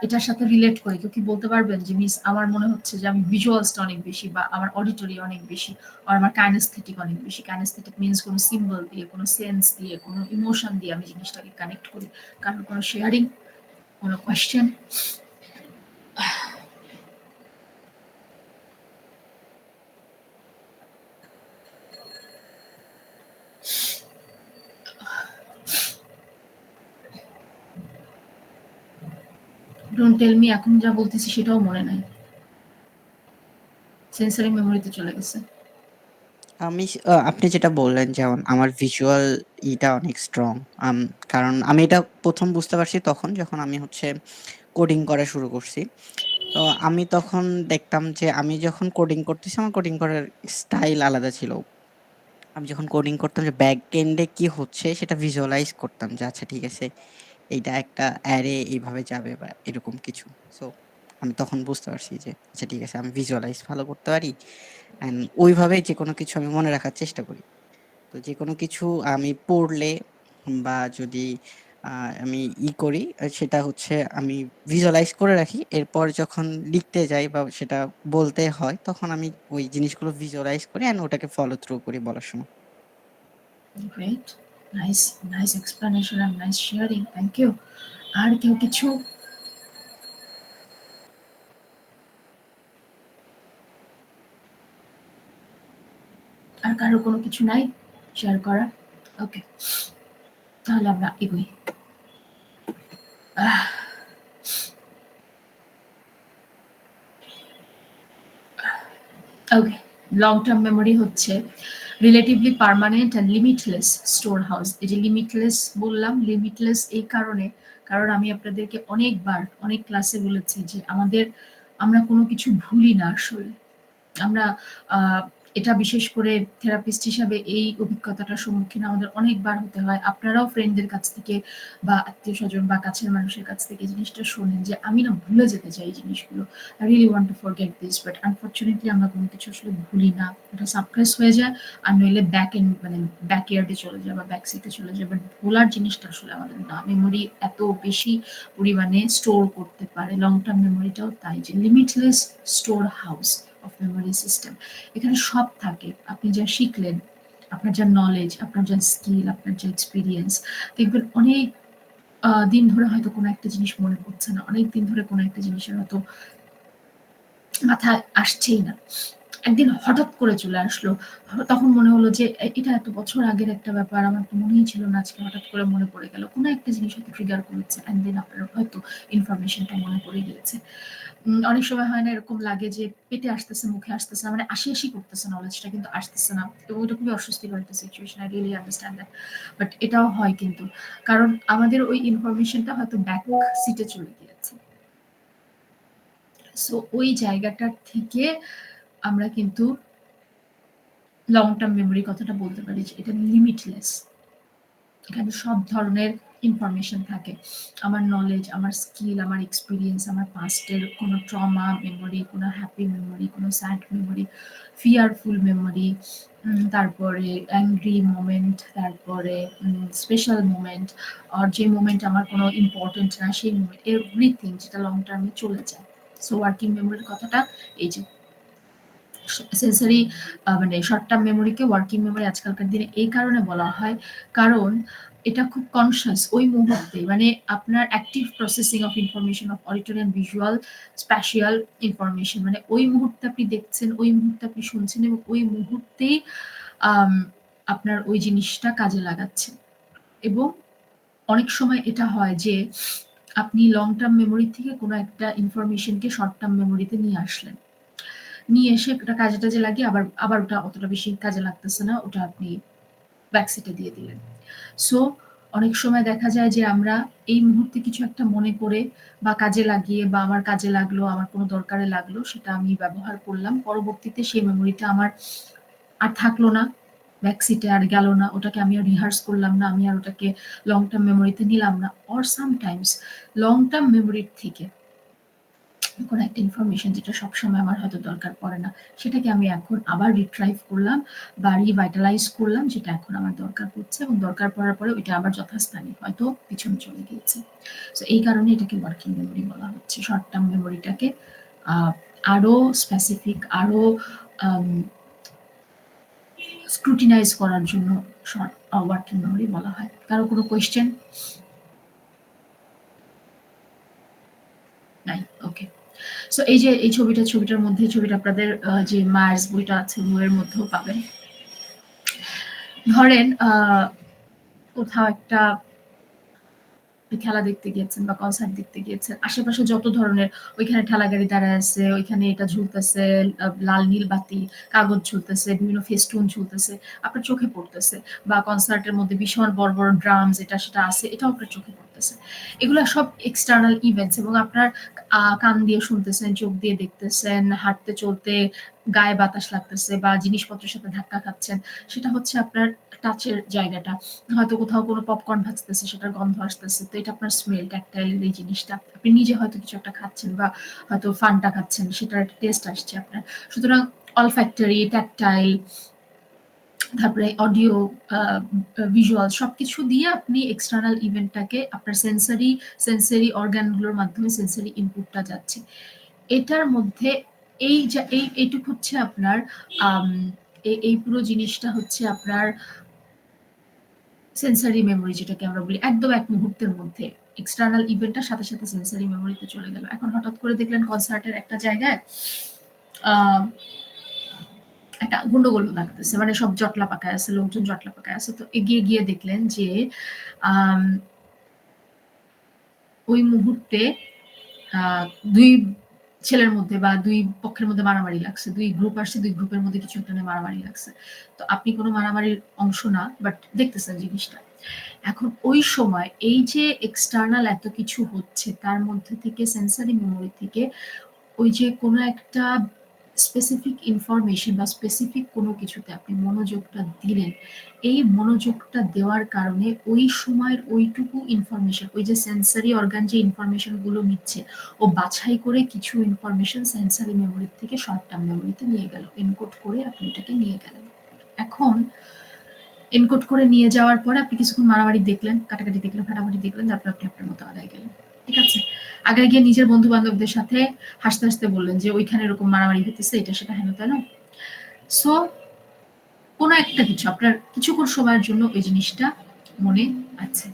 এটার সাথে রিলেট করে কেউ কি বলতে পারবেন যে মিস আমার মনে হচ্ছে যে আমি ভিজুয়ালসটা অনেক বেশি, বা আমার অডিটরি অনেক বেশি, আর আমার কাইনেস্থেটিক অনেক বেশি। কাইনেস্থেটিক মিনস কোনো সিম্বল দিয়ে, কোনো সেন্স দিয়ে, কোনো ইমোশন দিয়ে আমি জিনিসটাকে কানেক্ট করি। কারণ কোনো শেয়ারিং, কোনো কোয়েশ্চেন? ডোন্ট টেল মি এখন যা বলতেছি সেটাও মনে নাই। সেন্সরি মেমোরিতে চলে গেছে। আপনি যেটা বললেন যেমন আমার ভিজুয়াল ইটা অনেক স্ট্রং। কারণ আমি এটা ১ম বুঝতে পারছি তখন যখন আমি হচ্ছে কোডিং করা শুরু করছি। তো আমি তখন দেখতাম যে আমি যখন কোডিং করতেছি আমার কোডিং করার স্টাইল আলাদা ছিল। আমি যখন কোডিং করতাম যে ব্যাক এন্ডে কি হচ্ছে সেটা ভিজুয়ালাইজ করতাম যে আচ্ছা ঠিক আছে এইটা একটা অ্যারে এইভাবে যাবে বা এরকম কিছু। সো আমি তখন বুঝতে পারছি যে আচ্ছা ঠিক আছে আমি ভিজুয়ালাইজ ভালো করতে পারি অ্যান্ড ওইভাবে যেকোনো কিছু আমি মনে রাখার চেষ্টা করি। তো যেকোনো কিছু আমি পড়লে বা যদি আমি করি সেটা হচ্ছে আমি ভিজুয়ালাইজ করে রাখি। এরপর যখন লিখতে যাই বা সেটা বলতে হয় তখন আমি ওই জিনিসগুলো ভিজুয়ালাইজ করি অ্যান্ড ওটাকে ফলো থ্রু করি বলার সময়। Great, nice explanation and nice sharing, thank you. আর কেউ কিছু? আর কারো কোনো কিছু নাই শেয়ার করার? ওকে, তাহলে আমরা এগোই। ওকে, লং টার্ম মেমোরি হচ্ছে relatively permanent and limitless store house. এই যে লিমিটলেস বললাম, লিমিটলেস এই কারণে, কারণ আমি আপনাদেরকে অনেকবার অনেক ক্লাসে বলেছি যে আমরা কোনো কিছু ভুলি না আসলে। আমরা এটা বিশেষ করে থেরাপিস্ট হিসাবে এই অভিজ্ঞতাটার সম্মুখীন আমাদের অনেকবার হতে হয়। আপনারাও ফ্রেন্ডদের কাছ থেকে বা আত্মীয়-স্বজন বা কাছের মানুষের কাছ থেকে জিনিসটা শোনেন যে আমি না ভুলে যেতে চাই এই জিনিসগুলো। I really want to forget this but unfortunately আমরা কোনো কিছু আসলে ভুলি না। এটা সাপ্রেস হয়ে যায় আর নইলে ব্যাকইয়ার্ডে চলে যায় বা ব্যাক সিটে চলে যায়। বাট ভোলার জিনিসটা আসলে আমাদের না। মেমোরি এত বেশি পরিমাণে স্টোর করতে পারে। লং টার্ম মেমোরিটাও তাই, যে limitless store house of memory system. এখানে সব থাকে। আপনি যা শিখলেন, আপনার যা নলেজ, আপনার যা স্কিল, আপনার যা এক্সপিরিয়েন্স, দেখবেন অনেক দিন ধরে হয়তো কোনো একটা জিনিস মনে পড়ছে না, অনেক দিন ধরে কোনো একটা জিনিসের হয়তো মাথায় আসছেই না, একদিন হঠাৎ করে চলে আসলো। তখন মনে হলো যে এটা এত বছর আগের একটা ব্যাপার, আমার তো মনেই ছিল না, আজকে হঠাৎ করে মনে পড়ে গেল। কোনো একটা জিনিস হয়তো ট্রিগার করেছে অ্যান্ড দেন আপনার হয়তো ইনফরমেশনটা মনে পড়ে গিয়েছে। অনেক সময় হয় না এরকম লাগে যে পেটে আসতেছে, মুখে আসতেছে না, মানে আসি করতেছে নলেজটা, কিন্তু আসতেছে না। তো ওইটা খুবই অস্বস্তিকর একটা situation, I really understand that. But এটাও হয় কিন্তু, কারণ আমাদের ওই ইনফরমেশনটা হয়তো ব্যাক সিটে চলে গিয়েছে। সো ওই জায়গাটার থেকে আমরা কিন্তু লং টার্ম মেমোরি কথাটা বলতে পারি যে এটা লিমিটলেস। এখানে সব ধরনের ইনফরমেশন থাকে, আমার নলেজ, আমার স্কিল, আমার এক্সপিরিয়েন্স, আমার পাস্টের কোনো ট্রমা মেমোরি, কোনো হ্যাপি মেমোরি, কোনো স্যাড মেমোরি, ফিয়ারফুল মেমোরি, তারপরে অ্যাংরি মোমেন্ট, তারপরে স্পেশাল মোমেন্ট, আর যে মোমেন্ট আমার কোনো ইম্পর্টেন্ট না সেই মোমেন্ট, এভরিথিং যেটা লং টার্মে চলে যায়। সো ওয়ার্কিং মেমোরির কথাটা এই যে সেন্সরি মানে শর্ট টার্ম মেমোরিকে ওয়ার্কিং মেমোরি আজকালকার দিনে এই কারণে বলা হয়, কারণ এটা খুব কনসিয়াস ওই মুহূর্তে, মানে আপনার active processing of information of auditory and visual spatial information, মানে ওই মুহূর্তে আপনি দেখছেন, ওই মুহূর্তে আপনি শুনছেন এবং ওই মুহূর্তেই আপনার ওই জিনিসটা কাজে লাগাচ্ছেন। এবং অনেক সময় এটা হয় যে আপনি লং টার্ম মেমোরি থেকে কোনো একটা ইনফরমেশনকে শর্ট টার্ম মেমোরিতে নিয়ে আসলেন, নিয়ে এসে ওটা কাজে টাজে লাগিয়ে আবার ওটা অতটা বেশি কাজে লাগতেছে না, ওটা আপনি ব্যাকসিটে দিয়ে দিলেন। সো অনেক সময় দেখা যায় যে আমরা এই মুহূর্তে কিছু একটা মনে করে বা কাজে লাগিয়ে বা আমার কাজে লাগলো, আমার কোনো দরকারে লাগলো, সেটা আমি ব্যবহার করলাম, পরবর্তীতে সেই মেমোরিটা আমার আর থাকলো না, ব্যাকসিটে আর গেল না, ওটাকে আমি আর রিহার্স করলাম না, আমি আর ওটাকে লং টার্ম মেমোরিতে নিলাম না। অর সামটাইমস লং টার্ম মেমোরির থেকে কোনো একটা ইনফরমেশন যেটা সবসময় আমার হয়তো দরকার পড়ে না, সেটাকে আমি এখন আবার রিট্রাইভ করলাম বা রিভাইটালাইজ করলাম, যেটা এখন আমার দরকার পড়ছে, এবং দরকার পড়ার পরে ওইটা আবার যথাস্থানে হয়তো পিছনে চলে গিয়েছে। সো এই কারণে এটাকে ওয়ার্কিং মেমোরি বলা হচ্ছে। শর্ট টার্ম মেমোরিটাকে আরো স্পেসিফিক, আরো স্ক্রুটিনাইজ করার জন্য শর্ট ওয়ার্কিং মেমোরি বলা হয়। কারো কোনো কোয়েশ্চেন? নাই, ওকে। সো এই যে এই ছবিটার মধ্যে, ছবিটা আপনাদের যে মায়ার্স বইটা আছে বইয়ের মধ্যেও পাবেন। ধরেন কোথাও একটা আপনি খেলা দেখতে গিয়েছেন বা কনসার্ট দেখতে গিয়েছেন, আশেপাশে যত ধরনের, ওইখানে ঠেলা গাড়ি দাঁড়ায় আছে, ওইখানে এটা ঝুলতেছে, লাল নীল বাতি, কাগজ ঝুলতেছে, বিভিন্ন ফেস্টুন ঝুলতেছে, আপনার চোখে পড়তেছে, বা কনসার্টের মধ্যে ভীষণ বড় বড় ড্রামস এটা সেটা আছে, এটাও আপনার চোখে পড়তেছে। এগুলো সব এক্সটার্নাল ইভেন্টস, এবং আপনার কান দিয়ে শুনতেছেন, চোখ দিয়ে দেখতেছেন, হাঁটতে চলতে গায়ে বাতাস লাগতেছে বা জিনিসপত্রের সাথে ধাক্কা খাচ্ছেন, সেটা হচ্ছে আপনার টাচের জায়গাটা। হয়তো কোথাও কোনো পপকর্ন ভাজতেছে, সেটার গন্ধ আসতেছে, তো এটা আপনার স্মেল, ট্যাকটাইলের এই জিনিসটা। আপনি নিজে হয়তো কিছু একটা খাচ্ছেন বা হয়তো ফানটা খাচ্ছেন, সেটার একটা টেস্ট আসছে আপনার। সুতরাং অলফ্যাক্টরি, ট্যাকটাইল, তারপরে অডিও, ভিজুয়াল, সবকিছু দিয়ে আপনি এক্সটার্নাল ইভেন্টটাকে আপনার সেন্সারি অর্গানগুলোর মাধ্যমে সেন্সারি ইনপুটটা যাচ্ছে। এটার মধ্যে এইটুকু হচ্ছে আপনার এই পুরো জিনিসটা হচ্ছে আপনার সেন্সারি মেমোরি, যেটাকে আমরা বলি, একদম এক মুহূর্তের মধ্যে এক্সটার্নাল ইভেন্টটার সাথে সাথে সেন্সারি মেমোরিতে চলে গেল। এখন হঠাৎ করে দেখলেন কনসার্টের একটা জায়গায় একটা গন্ডগোল লাগতেছে, মানে সব জটলা পাকায় আছে, লোকজন জটলা পাকায় আছে, তো এগিয়ে গিয়ে দেখলেন যে ওই মুহূর্তে দুই ছেলের মধ্যে বা দুই পক্ষের মধ্যে মারামারি লাগছে, দুই গ্রুপ আসছে, দুই গ্রুপের মধ্যে কিছু একটা নিয়ে মারামারি লাগছে। তো আপনি কোনো মারামারির অংশ না, বাট দেখতেছেন জিনিসটা। এখন ওই সময় এই যে এক্সটার্নাল এত কিছু হচ্ছে, তার মধ্যে থেকে সেন্সারি মেমোরি থেকে ওই যে কোনো একটা স্পেসিফিক ইনফরমেশন বা স্পেসিফিক কোনো কিছুতে আপনি মনোযোগটা দিলেন, এই মনোযোগটা দেওয়ার কারণে ওই সময়ের ওইটুকু ইনফরমেশন, ওই যে সেন্সারি অর্গান যে ইনফরমেশন গুলো নিচ্ছে, ও বাছাই করে কিছু ইনফরমেশন সেন্সারি মেমোরি থেকে শর্ট টার্ম মেমোরিতে নিয়ে গেল, এনকোড করে আপনি এটাকে নিয়ে গেলেন। এখন এনকোড করে নিয়ে যাওয়ার পরে আপনি কিছুক্ষণ মারামারি দেখলেন, কাটাকাটি দেখলেন, ফাটাফাটি দেখলেন, তারপর আপনি আপনার মতো আগায় গেলেন। ঠিক আছে, আগে গিয়ে নিজের বন্ধু বান্ধবদের সাথে হাসতে হাসতে বললেন যে ওইখানে এরকম মারামারি হইতেছে, এটা সেটা হেন তেন। সো কোনো একটা কিছু আপনার কিছুক্ষণ সময়ের জন্য ওই জিনিসটা মনে আছে,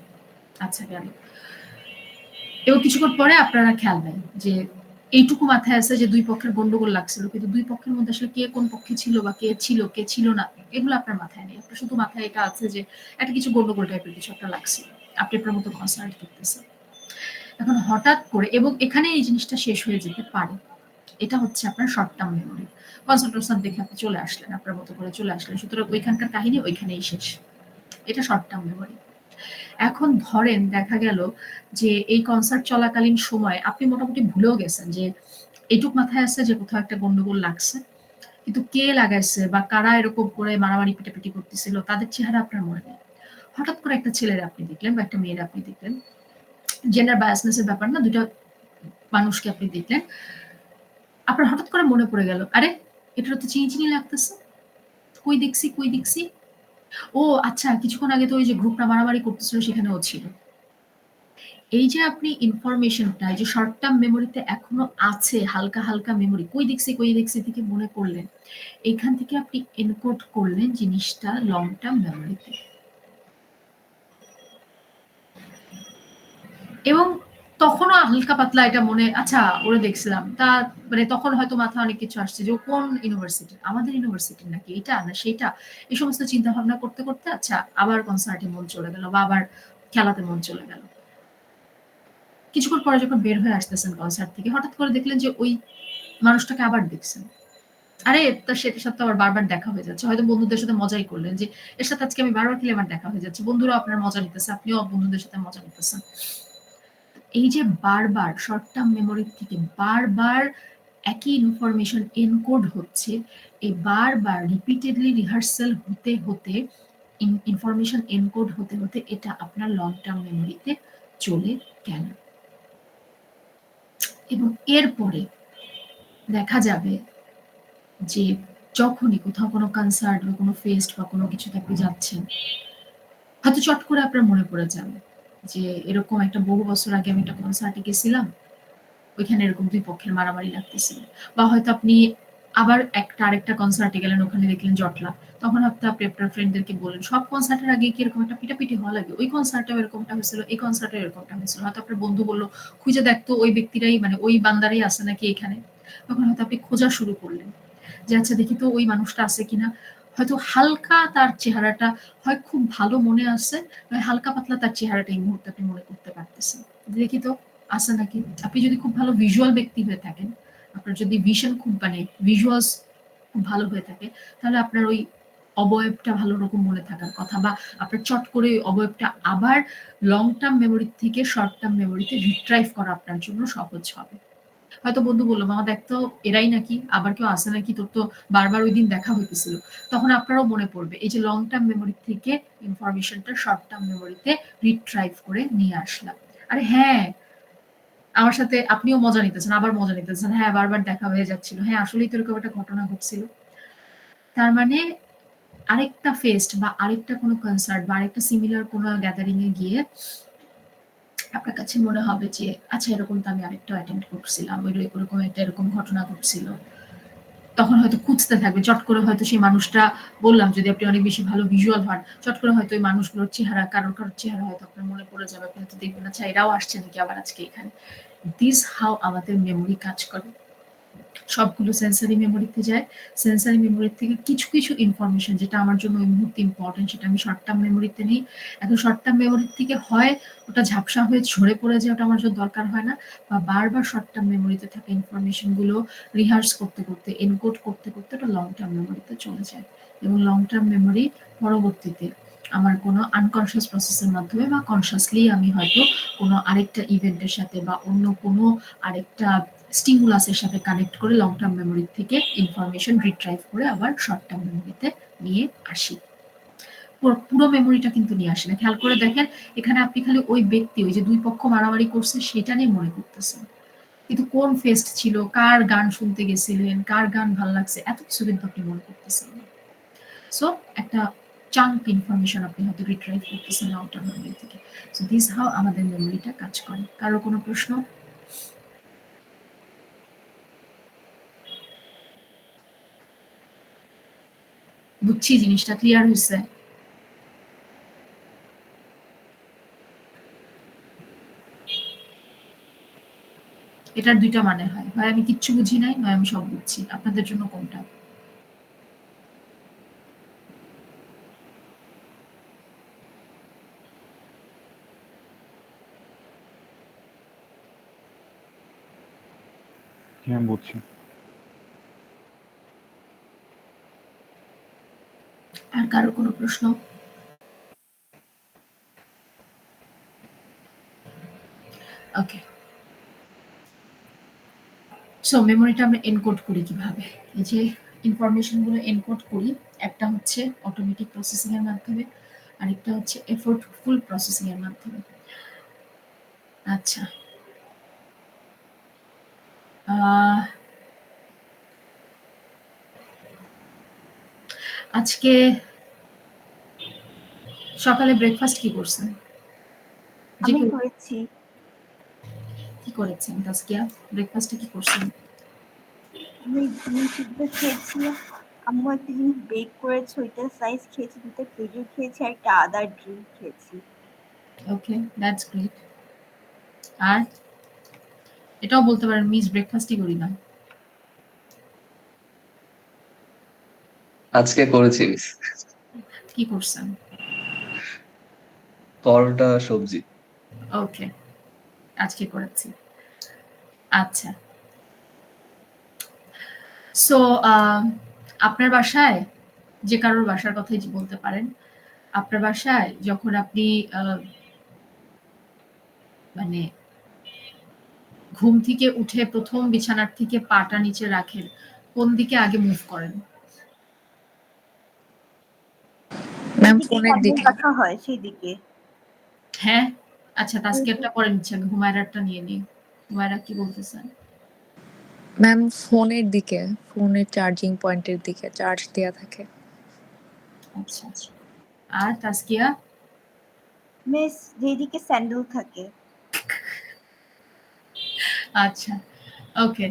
আচ্ছা গেল। এবং কিছুক্ষণ পরে আপনারা খেয়াল নেন যে এইটুকু মাথায় আছে যে দুই পক্ষের গন্ডগোল লাগছিল, কিন্তু দুই পক্ষের মধ্যে আসলে কে কোন পক্ষে ছিল বা কে ছিল না, এগুলো আপনার মাথায় নেই। আপনার শুধু মাথায় এটা আছে যে একটা কিছু গন্ডগোল টাইপের কিছু একটা লাগছিল, আপনি আপনার মতো কনসার্ট দেখতেছেন। এখন হঠাৎ করে, এবং এখানে এই জিনিসটা শেষ হয়ে যেতে পারে, এটা হচ্ছে আপনার শর্ট টার্ম মেমোরি। কনসার্ট দেখে আপনি চলে আসলেন, আপনার মতো করে চলে আসলেন, সুতরাং ওইখানকার কাহিনী ওইখানেই শেষ, এটা শর্ট টার্ম মেমোরি। এখন ধরেন দেখা গেল যে এই কনসার্ট চলাকালীন সময় আপনি মোটামুটি ভুলেও গেছেন যে এইটুক মাথায় আছে যে কোথাও একটা গন্ডগোল লাগছে, কিন্তু কে লাগাইছে বা কারা এরকম করে মারামারি পিটাপিটি করতেছিল তাদের চেহারা আপনার মনে নেই। হঠাৎ করে একটা ছেলের আপনি দেখলেন বা একটা মেয়ের আপনি দেখলেন, জেন্ডার বায়াসনেসের ব্যাপার না, দুটা মানুষকে আপনি দেখলেন, আপনার হঠাৎ করে মনে পড়ে গেল, আরে এটা তো চিনি লাগতেছে, কই দেখছি। ও আচ্ছা, কিছুক্ষণ আগে তো ওই যে গ্রুপটা মারামারি করতেছিল সেখানে ও ছিল। এই যে আপনি ইনফরমেশনটা, এই যে শর্ট টার্ম মেমোরিতে এখনো আছে, হালকা হালকা মেমোরি, কই দেখছি থেকে মনে করলেন, এখান থেকে আপনি এনকোড করলেন জিনিসটা লং টার্ম মেমোরিতে। এবং তখনও হালকা পাতলা এটা মনে, আচ্ছা ওরে দেখছিলাম, তা মানে তখন হয়তো মাথায় অনেক কিছু আসছে যে কোন ইউনিভার্সিটি, আমাদের ইউনিভার্সিটি নাকি এটা না সেটা, এই সমস্ত চিন্তা ভাবনা করতে করতে আচ্ছা আবার কনসার্টে মন চলে গেল বা আবার খেলাতে মন চলে গেল। কিছুক্ষণ পরে যখন বের হয়ে আসতেছেন কনসার্ট থেকে, হঠাৎ করে দেখলেন যে ওই মানুষটাকে আবার দেখছেন, আরে তার সাথে আবার বারবার দেখা হয়ে যাচ্ছে, হয়তো বন্ধুদের সাথে মজাই করলেন যে এর সাথে আজকে আমি বারবার খেলে আমার দেখা হয়ে যাচ্ছে, বন্ধুরাও আপনার মজা নিতেছে, আপনিও বন্ধুদের সাথে মজা নিতেছেন। এই যে বারবার শর্ট টার্ম মেমোরি থেকে বারবার একই ইনফরমেশন এনকোড হচ্ছে, এই বারবার রিপিটেডলি রিহার্সাল হতে হতে, ইনফরমেশন এনকোড হতে হতে এটা আপনার লং টার্ম মেমোরিতে চলে গেল। এবং এরপরে দেখা যাবে যে যখনই কোথাও কোনো কনসার্ট বা কোনো ফেস্ট বা কোনো কিছুতে আপনি যাচ্ছেন, হয়তো চট করে আপনার মনে পড়ে যাবে যে এরকম একটা বহু বছর আগে আমি একটা কনসার্টে গেছিলাম, ওইখানে এরকম দুই পক্ষের মারামারি লাগতেছিল। বা হয়তো আপনি আবার আরেকটা কনসার্টে গেলেন, ওখানে দেখলেন জটলা, তখন আপনি আপনার ফ্রেন্ডদেরকে বললেন সব কনসার্টের আগে কি এরকম একটা পিটাপিটি হওয়া লাগে, ওই কনসার্টেও এরকমটা হয়েছিল, এই কনসার্টে এরকমটা হয়েছিল। হয়তো আপনার বন্ধু বললো খুঁজে দেখতো ওই ব্যক্তিরাই, মানে ওই বান্দারাই আছে নাকি এখানে, তখন হয়তো আপনি খোঁজা শুরু করলেন যে আচ্ছা দেখি তো ওই মানুষটা আছে কিনা, হয়তো হালকা তার চেহারাটা হয় খুব ভালো মনে আছে, নয় হালকা পাতলা তার চেহারাটা এই মুহূর্তে আপনি মনে করতে পারতেছেন। দেখি তো আছে নাকি? আপনি যদি খুব ভালো ভিজুয়াল ব্যক্তি হয়ে থাকেন, আপনার যদি ভিশন খুব মানে ভিজুয়ালস খুব ভালো হয়ে থাকে, তাহলে আপনার ওই অবয়বটা ভালো রকম মনে থাকার কথা, বা আপনার চট করে ওই অবয়বটা আবার লং টার্ম মেমোরি থেকে শর্ট টার্ম মেমোরিতে রিট্রাইভ করা আপনার জন্য সহজ হবে। হয়তো বন্ধু বললো, মামা দেখতো এরাই নাকি, আবার কেউ আসে নাকি, তোর তো বারবার ওই দিন দেখা হইতেছিল। তখন আপনারও মনে পড়বে এই যে লং টার্ম মেমোরি থেকে ইনফরমেশনটা শর্ট টার্ম মেমোরিতে রিট্রাইভ করে নিয়ে আসলাম। আরে হ্যাঁ, আমার সাথে আপনিও মজা নিতেছেন, আবার মজা নিতেছেন, হ্যাঁ বারবার দেখা হয়ে যাচ্ছিল, হ্যাঁ আসলেই তো এরকম একটা ঘটনা ঘটছিল। তার মানে আরেকটা ফেস্ট বা আরেকটা কোনো কনসার্ট বা আরেকটা সিমিলার কোনো গ্যাদারিং এ গিয়ে আপনার কাছে মনে হবে যে আচ্ছা এরকম তো আমি আরেকটা অ্যাটেন্ড করছিলাম, ওই এরকম একটা এরকম ঘটনা ঘটছিল। তখন হয়তো খুঁজতে থাকবে, চট করে হয়তো সেই মানুষটা, বললাম যদি আপনি অনেক বেশি ভালো ভিজুয়াল হন, চট করে হয়তো ওই মানুষগুলোর চেহারা, কারোর কারোর চেহারা হয়তো আপনার মনে পড়ে যাবে, আপনি হয়তো দেখবেন আচ্ছা এরাও আসছে নাকি আবার আজকে এখানে। দিস হাউ আমাদের মেমোরি কাজ করে। সবগুলো সেন্সারি মেমোরিতে যায়। সেন্সারি মেমোরি থেকে কিছু কিছু ইনফরমেশন যেটা আমার জন্য ওই মুহূর্তে ইম্পর্টেন্ট, সেটা আমি শর্ট টার্ম মেমোরিতে নিই। এখন শর্ট টার্ম মেমোরি থেকে হয় ওটা ঝাপসা হয়ে ঝরে পড়ে যায়, ওটা আমার জন্য দরকার হয় না, বা বারবার শর্ট টার্ম মেমোরিতে থাকা ইনফরমেশন গুলো রিহার্স করতে করতে, এনকোড করতে করতে ওটা লং টার্ম মেমোরিতে চলে যায়। এবং লং টার্ম মেমোরি পরবর্তীতে আমার কোনো আনকনসিয়াস প্রসেসের মাধ্যমে বা কনসিয়াসলি আমি হয়তো কোনো আরেকটা ইভেন্টের সাথে বা অন্য কোনো আরেকটা স্টিমুলাসের সাথে কানেক্ট করে লং টার্ম মেমোরি থেকে ইনফরমেশন রিট্রাইভ করে আবার শর্ট টার্ম মেমোরিতে নিয়ে আসি। পুরো মেমোরিটা কিন্তু নিয়ে আসে না। খেয়াল করে দেখেন, এখানে আপনি খালি ওই ব্যক্তি, ওই যে দুই পক্ষ মারামারি করছে সেটা নিয়ে মনে করতেছেন, কিন্তু কোন ফেস্ট ছিল, কার গান শুনতে গেছিলেন, কার গান ভালো লাগছে, এত কিছু কিন্তু আপনি মনে করতেছেন না। সো একটা চাঙ্ক ইনফরমেশন আপনি হয়তো রিট্রাইভ করতেছেন লং টার্ম মেমোরি থেকে। সো দিস হাউ আমাদের মেমোরিটা কাজ করে। কারো কোনো প্রশ্ন? বুঝছি, জিনিসটা ক্লিয়ার হয়েছে? এটার দুইটা মানে হয়, হয় আমি কিচ্ছু বুঝি নাই, নয় আমি সব বুঝছি। আপনাদের জন্য কোনটা? হ্যাঁ বুঝছি। আর কারো কোনো প্রশ্ন? ওকে, সো মেমোরিটা আমরা এনকোড করি কিভাবে? এই যে ইনফরমেশন গুলো এনকোড করি, একটা হচ্ছে অটোমেটিক প্রসেসিং এর মাধ্যমে, আরেকটা হচ্ছে এফোর্টফুল প্রসেসিং এর মাধ্যমে। আচ্ছা, আজকে সকালে ব্রেকফাস্ট কি করছেন? আমি করেছি। কি করেছেন তাসকিয়া? ব্রেকফাস্টে কি করছেন? আমি ডিম সিদ্ধ খেয়েছি। আম্মু একটা জিনিস বেক করেছে, ওইটা স্লাইস খেয়েছি, 2টা খেজুর খেয়েছি, আর একটা আদার ড্রিঙ্ক খেয়েছি। ওকে, দ্যাটস গ্রেট। আর এটাও বলতে পারেন মিস ব্রেকফাস্টই করি না। আজকে করেছি মিস। কি করছেন? পরোটা সবজি। ওকে, আজকে করেছি। আচ্ছা, সো আপনার বাসায়, যে কারোর বাসার কথাই বলতে পারেন, আপনার বাসায় যখন আপনি মানে ঘুম থেকে উঠে প্রথম বিছানার থেকে পাটা নিচে রাখেন, কোন দিকে আগে মুভ করেন? ম্যাম যেদিকে ফোনের ক্যান্ডেল দিকে। রাখা হয় সেই দিকে। হ্যাঁ, আচ্ছা তাসকিয়ারটা পরে নিচ্ছে, আমি হুমায়রারটা নিয়ে নিই। হুমায়রা কি বলতেছেন? ম্যাম ফোনের দিকে, ফোনের চার্জিং পয়েন্টের দিকে চার্জ দেয়া থাকে। আচ্ছা, আর তাসকিয়া? মিস যেদিকে স্যান্ডেল থাকে। আচ্ছা, ওকে।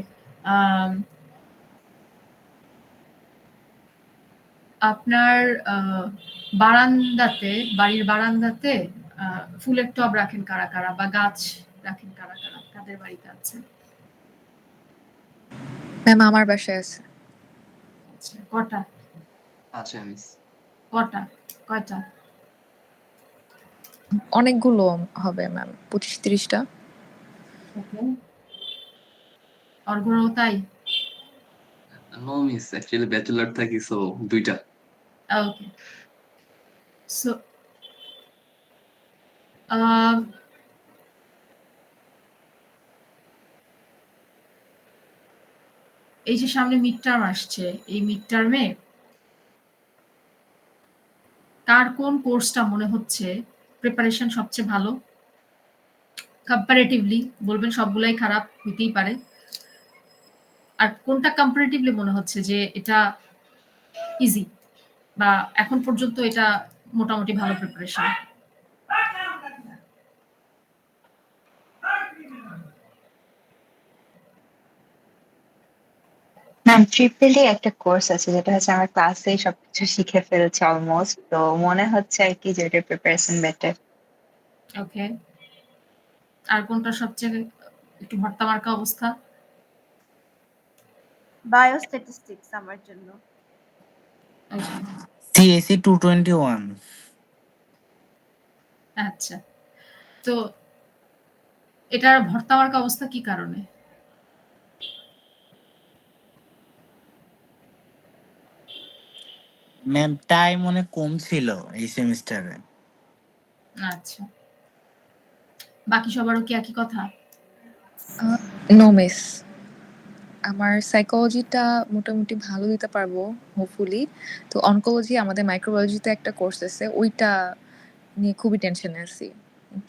আপনার বারান্দাতে, বাড়ির বারান্দাতে ফুলের টব রাখেন কারা কারা, বা গাছ রাখেন কারা কারা, কাদের বাড়িতে আছে? ম্যাম আমার বাসায় আছে। আচ্ছা, কটা? আছে মিস। কয়টা? অনেকগুলো হবে ম্যাম, 25-30টা। ওকে, অর্ঘ্যও তাই? নো মিস, অ্যাকচুয়ালি ব্যাচেলর থাকি, সো 2টা। ওকে, সো এই যে সামনে মিড টার্ম আসছে, এই মিড টার্মে কার কোন কোর্সটা মনে হচ্ছে প্রিপারেশন সবচেয়ে ভালো? কম্পারেটিভলি বলবেন সবগুলাই খারাপ, হইতেই পারে। আর কোনটা কম্পারেটিভলি মনে হচ্ছে যে এটা ইজি, বা এখন পর্যন্ত এটা মোটামুটি ভালো প্রিপারেশন? ম্যাম ট্রিপলি একটা কোর্স আছে যেটা হচ্ছে আমার ক্লাসেই সবকিছু শিখে ফেলছে অলমোস্ট, তো মনে হচ্ছে আর কি যে এটার প্রিপারেশন বেটার। ওকে, আর কোনটা সবচেয়ে একটু ভর্তা মার্কা অবস্থা? বায়োস্ট্যাটিস্টিক্স আমার জন্য। CAC 221। আচ্ছা, তো এটার ভর্তা মার্কা অবস্থা কি কারণে? ম্যাম টাইম অনেক কম ছিল এই সেমিস্টারে। আচ্ছা, বাকি সবারও কি একই কথা? নো মিস, আমার সাইকোলজিটা মোটামুটি ভালো দিতে পারবো হোপফুলি। তো অনকোলজি, আমাদের মাইক্রোবায়োলজিতে একটা কোর্স আছে, ওইটা নিয়ে খুবই টেনশনে আছি,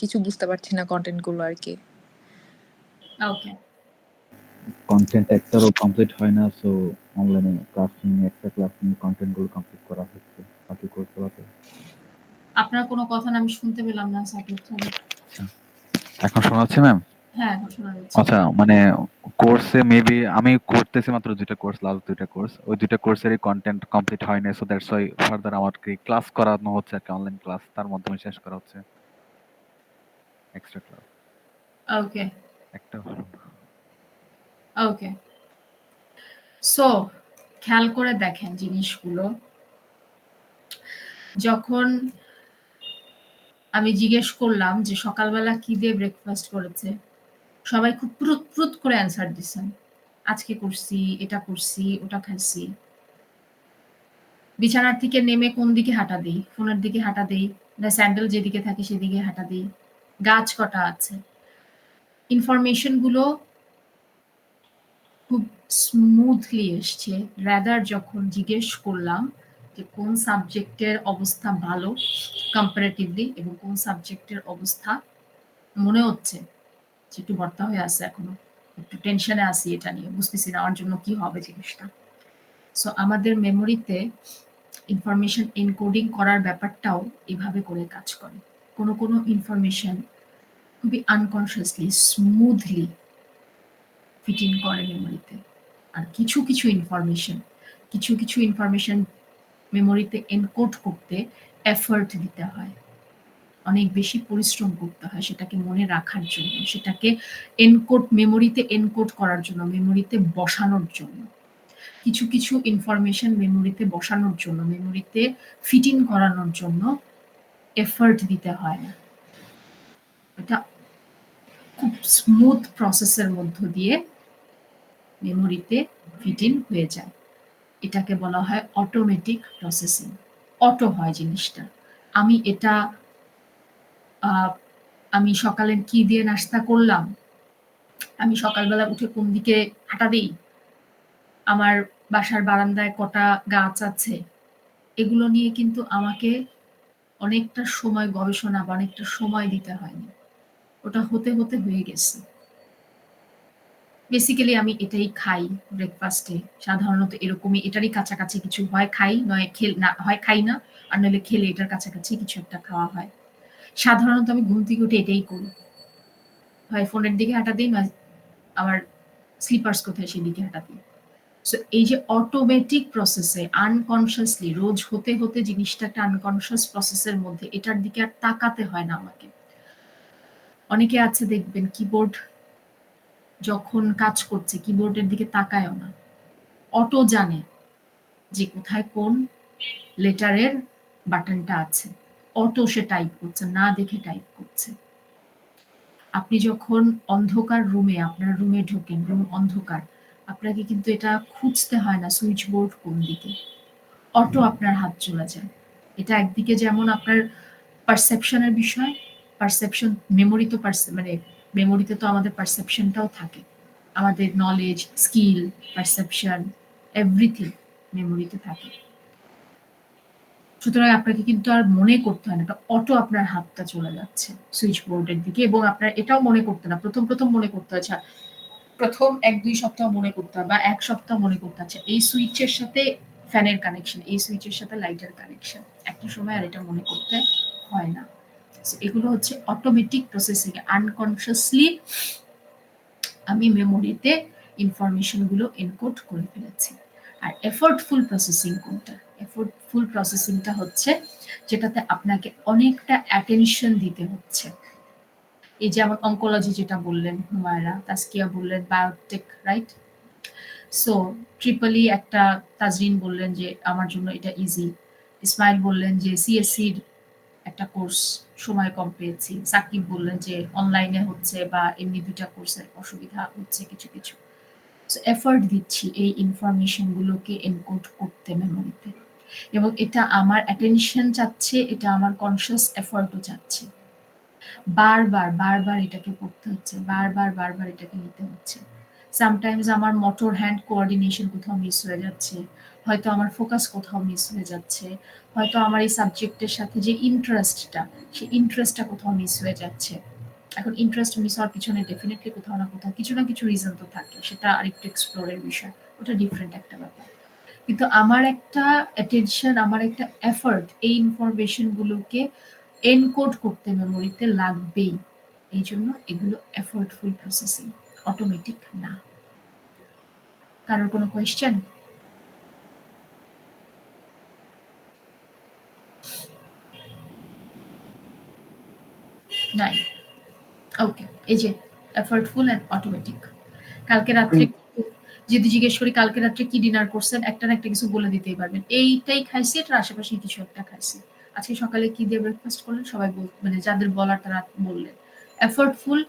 কিছু বুঝতে পারছি না কন্টেন্ট গুলো আর কি। ওকে, কন্টেন্ট একটারও কমপ্লিট হয় না, সো অনলাইনে ক্লাস নিয়ে একটা ক্লাস নিয়ে কন্টেন্ট গুলো কমপ্লিট করা হচ্ছে বাকি কোর্সগুলোতে। আপনার কোনো কথা না, আমি শুনতে পেলাম না সাকিব। এখন শোনা যাচ্ছে ম্যাম? হ্যাঁ, এখন শোনা যাচ্ছে। আচ্ছা, মানে কোর্সে মেবি আমি করতেছি মাত্র 2টা কোর্স, লাস্ট 2টা কোর্স, ওই 2টা কোর্সেরই কন্টেন্ট কমপ্লিট হয় না, সো দ্যাটস ওয়াই ফার্দার আমাকে ক্লাস করানো হচ্ছে, একটা অনলাইন ক্লাস, তার মাধ্যমে শেষ করা হচ্ছে এক্সট্রা ক্লাস ওকে, একটা। ওকে, সো খেয়াল করে দেখেন জিনিসগুলো। যখন আমি জিজ্ঞেস করলাম যে সকালবেলা কি দিয়ে ব্রেকফাস্ট করেছে, সবাই খুব প্রুত করে অ্যান্সার দিচ্ছেন, আজকে করছি, এটা করছি, ওটা খাইছি। বিছানার থেকে নেমে কোন দিকে হাঁটা দিই? ফোনের দিকে হাঁটা দিই, না স্যান্ডেল যেদিকে থাকে সেদিকে হাঁটা দিই? গাছ কটা আছে? ইনফরমেশন গুলো খুব স্মুথলি এসছে। রাদার যখন জিজ্ঞেস করলাম যে কোন সাবজেক্টের অবস্থা ভালো কম্পারেটিভলি এবং কোন সাবজেক্টের অবস্থা মনে হচ্ছে যে একটু ভর্তা হয়ে আছে, এখনো একটু টেনশনে আছি, এটা নিয়ে বুঝতেছি না আমার জন্য কি হবে জিনিসটা। সো আমাদের মেমোরিতে ইনফরমেশন এনকোডিং করার ব্যাপারটাও এভাবে করে কাজ করে। কোনো কোনো ইনফরমেশন খুবই আনকনসিয়াসলি স্মুথলি ফিট ইন করে মেমোরিতে, আর কিছু কিছু ইনফরমেশন মেমোরিতে এনকোড করতে এফোর্ট দিতে হয়, অনেক বেশি পরিশ্রম করতে হয় সেটাকে মনে রাখার জন্য, সেটাকে মেমোরিতে এনকোড করার জন্য, মেমোরিতে বসানোর জন্য। কিছু কিছু ইনফরমেশন মেমোরিতে বসানোর জন্য, মেমোরিতে ফিট ইন করানোর জন্য এফোর্ট দিতে হয় না। এটা খুব স্মুথ প্রসেসের মধ্য দিয়ে মেমোরিতে ফিট ইন হয়ে যায়। এটাকে বলা হয় অটোমেটিক প্রসেসিং। অটো হয় জিনিসটা। আমি সকালে কি দিয়ে নাস্তা করলাম, আমি সকালবেলা উঠে কোন দিকে হাঁটা দিই, আমার বাসার বারান্দায় কটা গাছ আছে, এগুলো নিয়ে কিন্তু আমাকে অনেকটা সময় গবেষণা বা অনেকটা সময় দিতে হয়নি, ওটা হতে হতে হয়ে গেছে। বেসিক্যালি আমি এটাই খাই ব্রেকফাস্টে, সাধারণত এরকমই, এটারই কাছাকাছি কিছু হয় খাই, নয় হয় খাই না, আর নইলে খেলে এটার কাছাকাছি কিছু একটা খাওয়া হয়। সাধারণত আমি ঘুম থেকে উঠে এটাই করি, হয় ফোনের দিকে হাঁটা দিই, নয় আমার স্লিপার্স কোথায় সেদিকে হাঁটা দিই। সো এই যে অটোমেটিক প্রসেসে আনকনসিয়াসলি রোজ হতে হতে জিনিসটা একটা আনকনসিয়াস প্রসেসের মধ্যে, এটার দিকে আর তাকাতে হয় না আমাকে। অনেকে আছে দেখবেন কিবোর্ড যখন কাজ করছে কিবোর্ডের দিকে তাকায়ও না, অটো জানে যে কোথায় কোন লেটারের বাটনটা আছে, অটো সে টাইপ করছে, না দেখে টাইপ করছে। আপনি যখন অন্ধকার রুমে, আপনার রুমে ঢোকেন, রুম অন্ধকার, আপনাকে কিন্তু এটা খুঁজতে হয় না সুইচ বোর্ড কোন দিকে, অটো আপনার হাত চলে যায়। এটা একদিকে যেমন আপনার পারসেপশনের বিষয়, পারসেপশন মেমোরি তো মানে মেমোরিতে তো আমাদের পারসেপশনটাও থাকে, আমাদের নলেজ, স্কিল, পারসেপশন, এভরিথিং মেমোরিতে থাকে। সুতরাং আপনাকে কিন্তু আর মনে করতে হয় না, এটা অটো আপনার হাতটা চলে যাচ্ছে সুইচ বোর্ডের দিকে। এবং আপনার এটাও মনে করতে না, প্রথম মনে করতে হচ্ছে, প্রথম 1-2 সপ্তাহ মনে করতে হয় বা 1 সপ্তাহ মনে করতে হচ্ছে এই সুইচের সাথে ফ্যানের কানেকশন, এই সুইচের সাথে লাইটের কানেকশন। একটা সময় আর এটা মনে করতে হয় না। এগুলো হচ্ছে অটোমেটিক প্রসেসিং, আনকনসিয়াসলি আমি মেমোরিতে ইনফরমেশন গুলো এনকোড করে ফেলেছি। আর এফোর্টফুল প্রসেসিং কোনটা? এফোর্টফুল প্রসেসিংটা হচ্ছে যেটাতে আপনাকে অনেকটা অ্যাটেনশন দিতে হচ্ছে। এই যে আমার অঙ্কোলজি যেটা বললেন হুমায়রা, তাসকিয়া বললেন বায়োটেক, রাইট? সো ট্রিপলি একটা, তাজরিন বললেন যে আমার জন্য এটা ইজি, ইসমাইল বললেন যে সিএসসির একটা কোর্স সময় কম পেয়েছি, সাকিব বললেন যে অনলাইনে হচ্ছে বা এমনি 2টা কোর্সের অসুবিধা হচ্ছে কিছু কিছু। সো এফোর্ট দিচ্ছি এই ইনফরমেশন গুলোকে এনকোড করতে মেমোরিতে, এবং এটা আমার অ্যাটেনশন চাচ্ছে, এটা আমার কনসিয়াস এফোর্টও চাচ্ছে। বারবার এটাকে পড়তে হচ্ছে, বারবার এটাকে নিতে হচ্ছে। সামটাইমস আমার মোটর হ্যান্ড কোঅর্ডিনেশন কোথাও মিস হয়ে যাচ্ছে, হয়তো আমার ফোকাস কোথাও মিস হয়ে যাচ্ছে, হয়তো আমার এই সাবজেক্টের সাথে যে ইন্টারেস্টটা, সেই ইন্টারেস্টটা কোথাও মিস হয়ে যাচ্ছে। এখন ইন্টারেস্ট মিস হওয়ার পিছনে ডেফিনেটলি কোথাও না কোথাও কিছু না কিছু রিজন তো থাকে, সেটা আরেকটু এক্সপ্লোরের বিষয়, ওটা ডিফারেন্ট একটা ব্যাপার। কিন্তু আমার একটা অ্যাটেনশন, আমার একটা এফোর্ট এই ইনফরমেশন গুলোকে এনকোড করতে মেমোরিতে লাগবেই। এই জন্য এগুলো এফোর্টফুল প্রসেসিং, অটোমেটিক না। কারোর কোনো কোয়েশ্চেন? নাই? ওকে, এই যে এফোর্টফুল এন্ড অটোমেটিক। কালকে রাত্রে যদি জিজ্ঞেস করি কালকে রাত্রে কি ডিনার করছেন, একটা না একটা কিছু বলে দিতেই পারবেন, এইটাই খাইছি, এটার আশেপাশে কিছু একটা খাইছি। আজকে সকালে কি দিয়ে ব্রেকফাস্ট করলেন, সবাই মানে যাদের বলার তারা বললেন। এফোর্টফুল,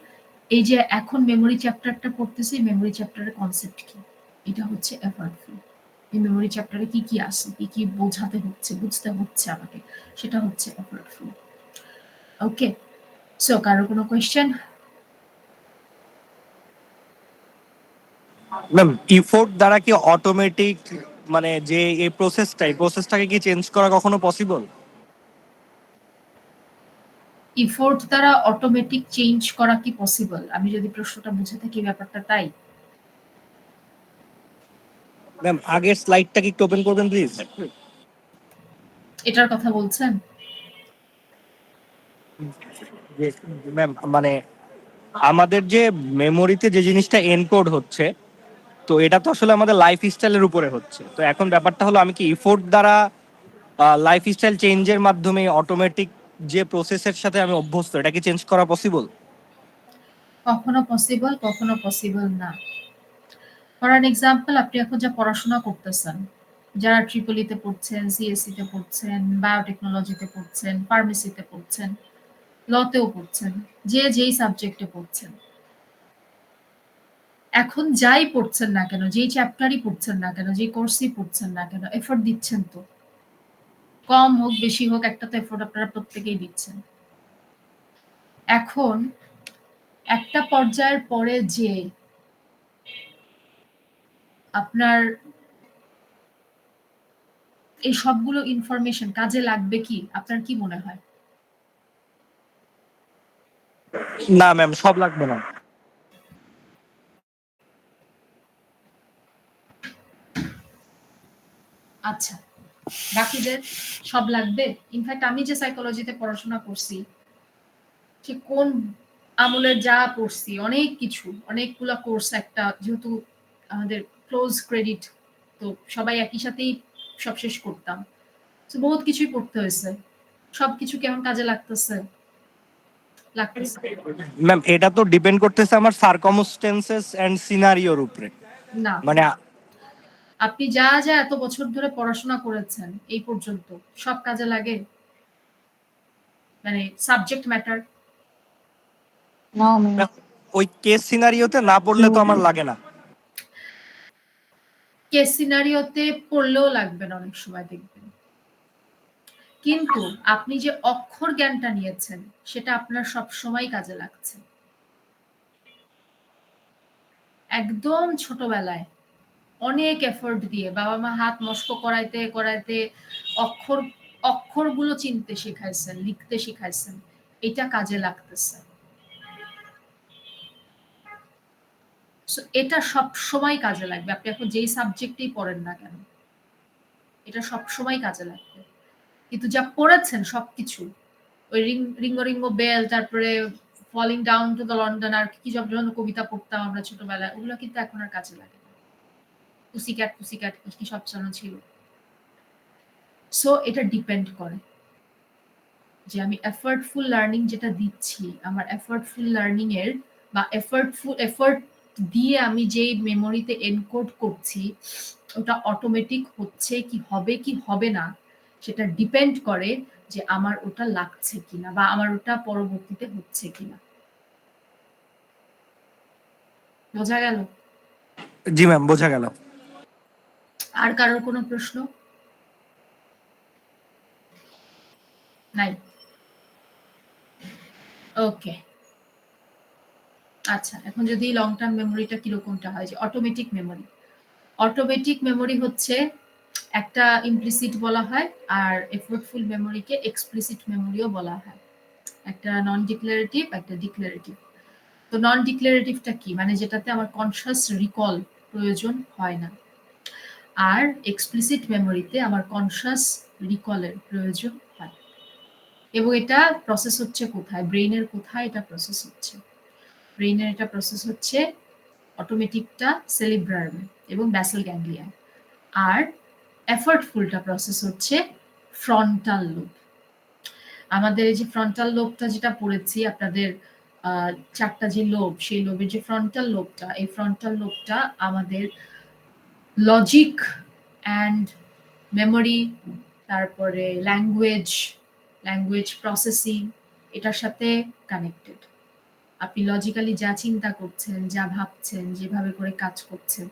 এই যে এখন মেমোরি চ্যাপ্টারটা পড়তেছি, মেমোরি চ্যাপ্টারের কনসেপ্ট কি, এটা হচ্ছে এফোর্টফুল। এই মেমোরি চ্যাপ্টারে কি কি আছে, কি কি বোঝাতে হচ্ছে, বুঝতে হচ্ছে আমাকে, সেটা হচ্ছে এফোর্টফুল। ওকে, সো কারো কোনো কোয়েশ্চেন? ম্যাম ইফোর্ট দ্বারা কি অটোমেটিক মানে যে এই প্রসেসটাকে কি চেঞ্জ করা কখনো পসিবল? ইফোর্ট দ্বারা অটোমেটিক চেঞ্জ করা কি পসিবল? আমি যদি প্রশ্নটা বুঝে থাকি ব্যাপারটা তাই? ম্যাম আগের স্লাইডটা কি একটু ওপেন করবেন প্লিজ? এটার কথা বলছেন? ম্যাম মানে আমাদের যে মেমোরিতে যে জিনিসটা এনকোড হচ্ছে, তো এটা তো আসলে আমাদের লাইফ স্টাইলের উপরে হচ্ছে। তো এখন ব্যাপারটা হলো আমি কি ইফোর্ট দ্বারা লাইফ স্টাইল চেঞ্জের মাধ্যমে অটোমেটিক যে প্রসেসের সাথে আমি অভ্যস্ত, এটা কি চেঞ্জ করা পসিবল? কখনো পসিবল, কখনো পসিবল না। ফর অ্যান এক্সাম্পল, আপনি এখন যা পড়াশোনা করতেছেন, যারা ট্রিপলিতে পড়ছেন, সিএসসিতে পড়ছেন, বায়োটেকনোলজিতে পড়ছেন, ফার্মেসিতে পড়ছেন, লতেও পড়ছেন, যে যেই সাবজেক্টে পড়ছেন, এখন যাই পড়ছেন না কেন, যেই চ্যাপ্টারই পড়ছেন না কেন, যে কোর্সই পড়ছেন না কেন, এফোর্ট দিচ্ছেন তো। কম হোক বেশি হোক, একটা তো এফোর্ট আপনারা প্রত্যেকেই দিচ্ছেন। এখন একটা পর্যায়ের পরে যে আপনার এই সবগুলো ইনফরমেশন কাজে লাগবে কি, আপনার কি মনে হয়? না ম্যাম, সব লাগবে না। আচ্ছা, বাকিদের সব লাগবে? ইনফ্যাক্ট আমি যে সাইকোলজিতে পড়াশোনা করছি, সে কোন আমলের যা পড়ছি, অনেক কিছু, অনেকগুলা কোর্স, একটা যেহেতু আমাদের ক্লোজ ক্রেডিট, তো সবাই একই সাথেই সব শেষ করতাম, তো বহুত কিছুই পড়তে হয়েছে। সবকিছু কেমন কাজে লাগতেছে? লাগতেছে ম্যাম এটা তো ডিপেন্ড করতেছে আমার সার্কামস্টেন্সেস এন্ড সিনারিওর উপরে। না। মানে আপনি যা যা এত বছর ধরে পড়াশোনা করেছেন এই পর্যন্ত সব কাজে লাগে, মানে সাবজেক্ট ম্যাটার। No, miss. ওই কেস সিনারিওতে না পড়লে তো আমার লাগে না। কেস সিনারিওতে পড়লেও লাগবে না অনেক সময় দেখবেন, কিন্তু আপনি যে অক্ষর জ্ঞানটা নিয়েছেন সেটা আপনার সব সময় কাজে লাগছে। একদম ছোটবেলায় অনেক এফোর্ট দিয়ে বাবা মা হাত মস্ক করাইতে করাইতে অক্ষরগুলো চিনতে শিখাইছেন, লিখতে শিখাইছেন, এটা কাজে লাগতেছে। এটা সব সময় কাজে লাগবে, আপনি এখন যেই সাবজেক্টেই পড়েন না কেন এটা সব সময় কাজে লাগবে। কিন্তু যা পড়েছেন সবকিছু, ওই রিঙ্গো রিঙ্গো বেল, তারপরে falling down to the London, আর কি সব ধরনের কবিতা পড়তাম আমরা ছোটবেলায়, ওগুলো কিন্তু এখন আর কাজে লাগে না। পুসিক্যাট পুসিক্যাট কি সব চালানো ছিল। সো এটা ডিপেন্ড করে যে আমি এফর্টফুল লার্নিং যেটা দিচ্ছি, আমার এফর্টফুল লার্নিং এর বা এফর্ট দিয়ে আমি যেই মেমোরিতে এনকোড করছি ওটা অটোমেটিক হচ্ছে কি হবে না, সেটা ডিপেন্ড করে যে আমার ওটা লাগছে কিনা বা আমার ওটা পরবর্তীতে হচ্ছে কিনা। বোঝা গেল? জি ম্যাম, বোঝা গেল। আর কারোর কোনো প্রশ্ন নাই? ওকে, আচ্ছা, এখন যদি লং টার্ম মেমোরিটা কিরকমটা হয়, যে অটোমেটিক মেমোরি। অটোমেটিক মেমোরি হচ্ছে একটা ইমপ্লিসিট বলা হয়, আর এফোর্টফুল মেমোরিকে এক্সপ্লিসিট মেমোরিও বলা হয়। একটা নন ডিক্লারেটিভ, একটা ডিক্লারেটিভ। তো নন ডিক্লারেটিভটা কি, মানে যেটাতে আমার কনসিয়াস রিকল প্রয়োজন হয় না, আর এক্সপ্লিসিট মেমোরিতে আমার কনসিয়াস রিকলের প্রয়োজন হয়। এবং এটা প্রসেস হচ্ছে কোথায়, ব্রেইনের কোথায় এটা প্রসেস হচ্ছে? ব্রেইনের এটা প্রসেস হচ্ছে অটোমেটিকটা সেরিব্রামে এবং ব্যাসাল গ্যাংলিয়া, আর এফর্টফুলটা প্রসেস হচ্ছে ফ্রন্টাল লোব। আমাদের এই যে ফ্রন্টাল লোবটা যেটা পড়েছি আপনাদের, চারটা যে লোব, সেই লোবের যে ফ্রন্টাল লোবটা, এই ফ্রন্টাল লোবটা আমাদের লজিক অ্যান্ড মেমোরি, তারপরে ল্যাঙ্গুয়েজ প্রসেসিং, এটার সাথে কানেক্টেড। আপনি লজিক্যালি যা চিন্তা করছেন, যা ভাবছেন, যেভাবে করে কাজ করছেন,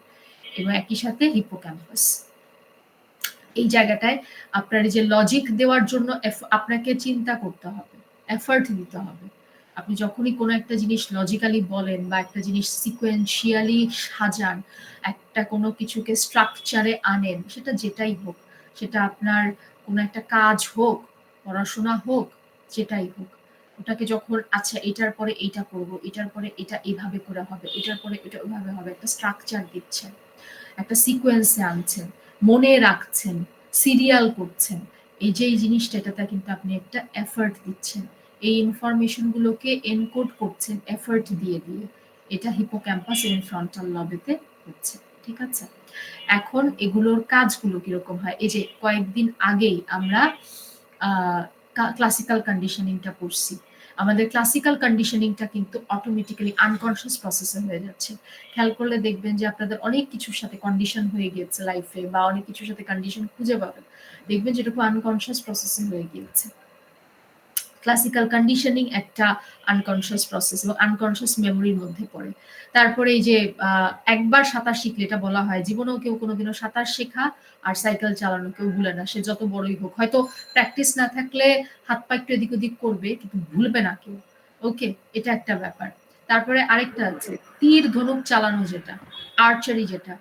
এবং একই সাথে হিপোক্যাম্পাস, এই জায়গাটায় আপনার যে লজিক দেওয়ার জন্য আপনাকে চিন্তা করতে হবে, এফর্ট দিতে হবে। আপনি যখনই কোনো একটা জিনিস লজিক্যালি বলেন বা একটা জিনিস সিকোয়েন্সিয়ালি সাজান, একটা কোনো কিছুকে স্ট্রাকচারে আনেন, সেটা যেটাই হোক, সেটা আপনার কোনো একটা কাজ হোক, পড়াশোনা হোক, যেটাই হোক, ওটাকে যখন আচ্ছা এটার পরে এইটা করব, এটার পরে এটা এইভাবে করে হবে, এটার পরে এটা ওইভাবে হবে, একটা স্ট্রাকচার দিচ্ছেন, একটা সিকোয়েন্সে আনছেন, মনে রাখছেন, সিরিয়াল করছেন, এই যে এই জিনিসটা, এটাতে কিন্তু আপনি একটা এফর্ট দিচ্ছেন, এই ইনফরমেশনগুলোকে এনকোড করছেন এফর্ট দিয়ে দিয়ে, এটা হিপোক্যাম্পাস এবং ফ্রন্টাল লবেতে হচ্ছে। ঠিক আছে, এখন এগুলোর কাজগুলো কিরকম হয়, এই যে কয়েকদিন আগেই আমরা ক্লাসিক্যাল কন্ডিশনিংটা পড়ছি। আমাদের ক্লাসিক্যাল কন্ডিশনিংটা কিন্তু অটোমেটিক্যালি আনকনশিয়াস প্রসেসে হয়ে যাচ্ছে। খেয়াল করলে দেখবেন যে আপনাদের অনেক কিছুর সাথে কন্ডিশন হয়ে গিয়েছে লাইফে, বা অনেক কিছুর সাথে কন্ডিশন খুঁজে পাবেন, দেখবেন যেটুকু আনকনশিয়াস প্রসেসে হয়ে গিয়েছে। ক্লাসিক্যাল কন্ডিশনিং একটা আনকনশিয়াস প্রসেস এবং আনকনশিয়াস মেমোরির মধ্যে পড়ে। তারপরে এই যে একবার সাঁতার শিখলে, এটা বলা হয় জীবনেও কেউ কোনোদিনও সাঁতার শেখা আর সাইকেল চালানো কেউ ভুলে না, সে যত বড়ই হোক। হয়তো প্র্যাকটিস না থাকলে হাত পা একটু এদিক ওদিক করবে, কিন্তু ভুলবে না কেউ। ওকে, এটা একটা ব্যাপার। তারপরে আরেকটা আছে তীর ধনুক চালানো, যেটা আর্চারি, যেটা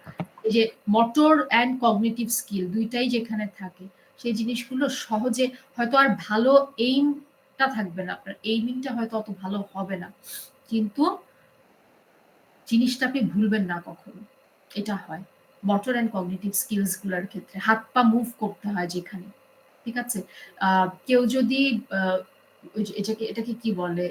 এই যে মোটর অ্যান্ড কগনিটিভ স্কিল দুইটাই যেখানে থাকে, সেই জিনিসগুলো সহজে, হয়তো আর ভালো এইমটা থাকবে না, আপনার এইমিংটা হয়তো অত ভালো হবে না, কিন্তু জিনিসটা আপনি ভুলবেন না কখনো। এটা হয় মোটর অ্যান্ড কগনিটিভ স্কিলস গুলোর ক্ষেত্রে, হাত পা মুভ করতে হয় যেখানে। ঠিক আছে, কেউ যদি এটাকে কি বলে,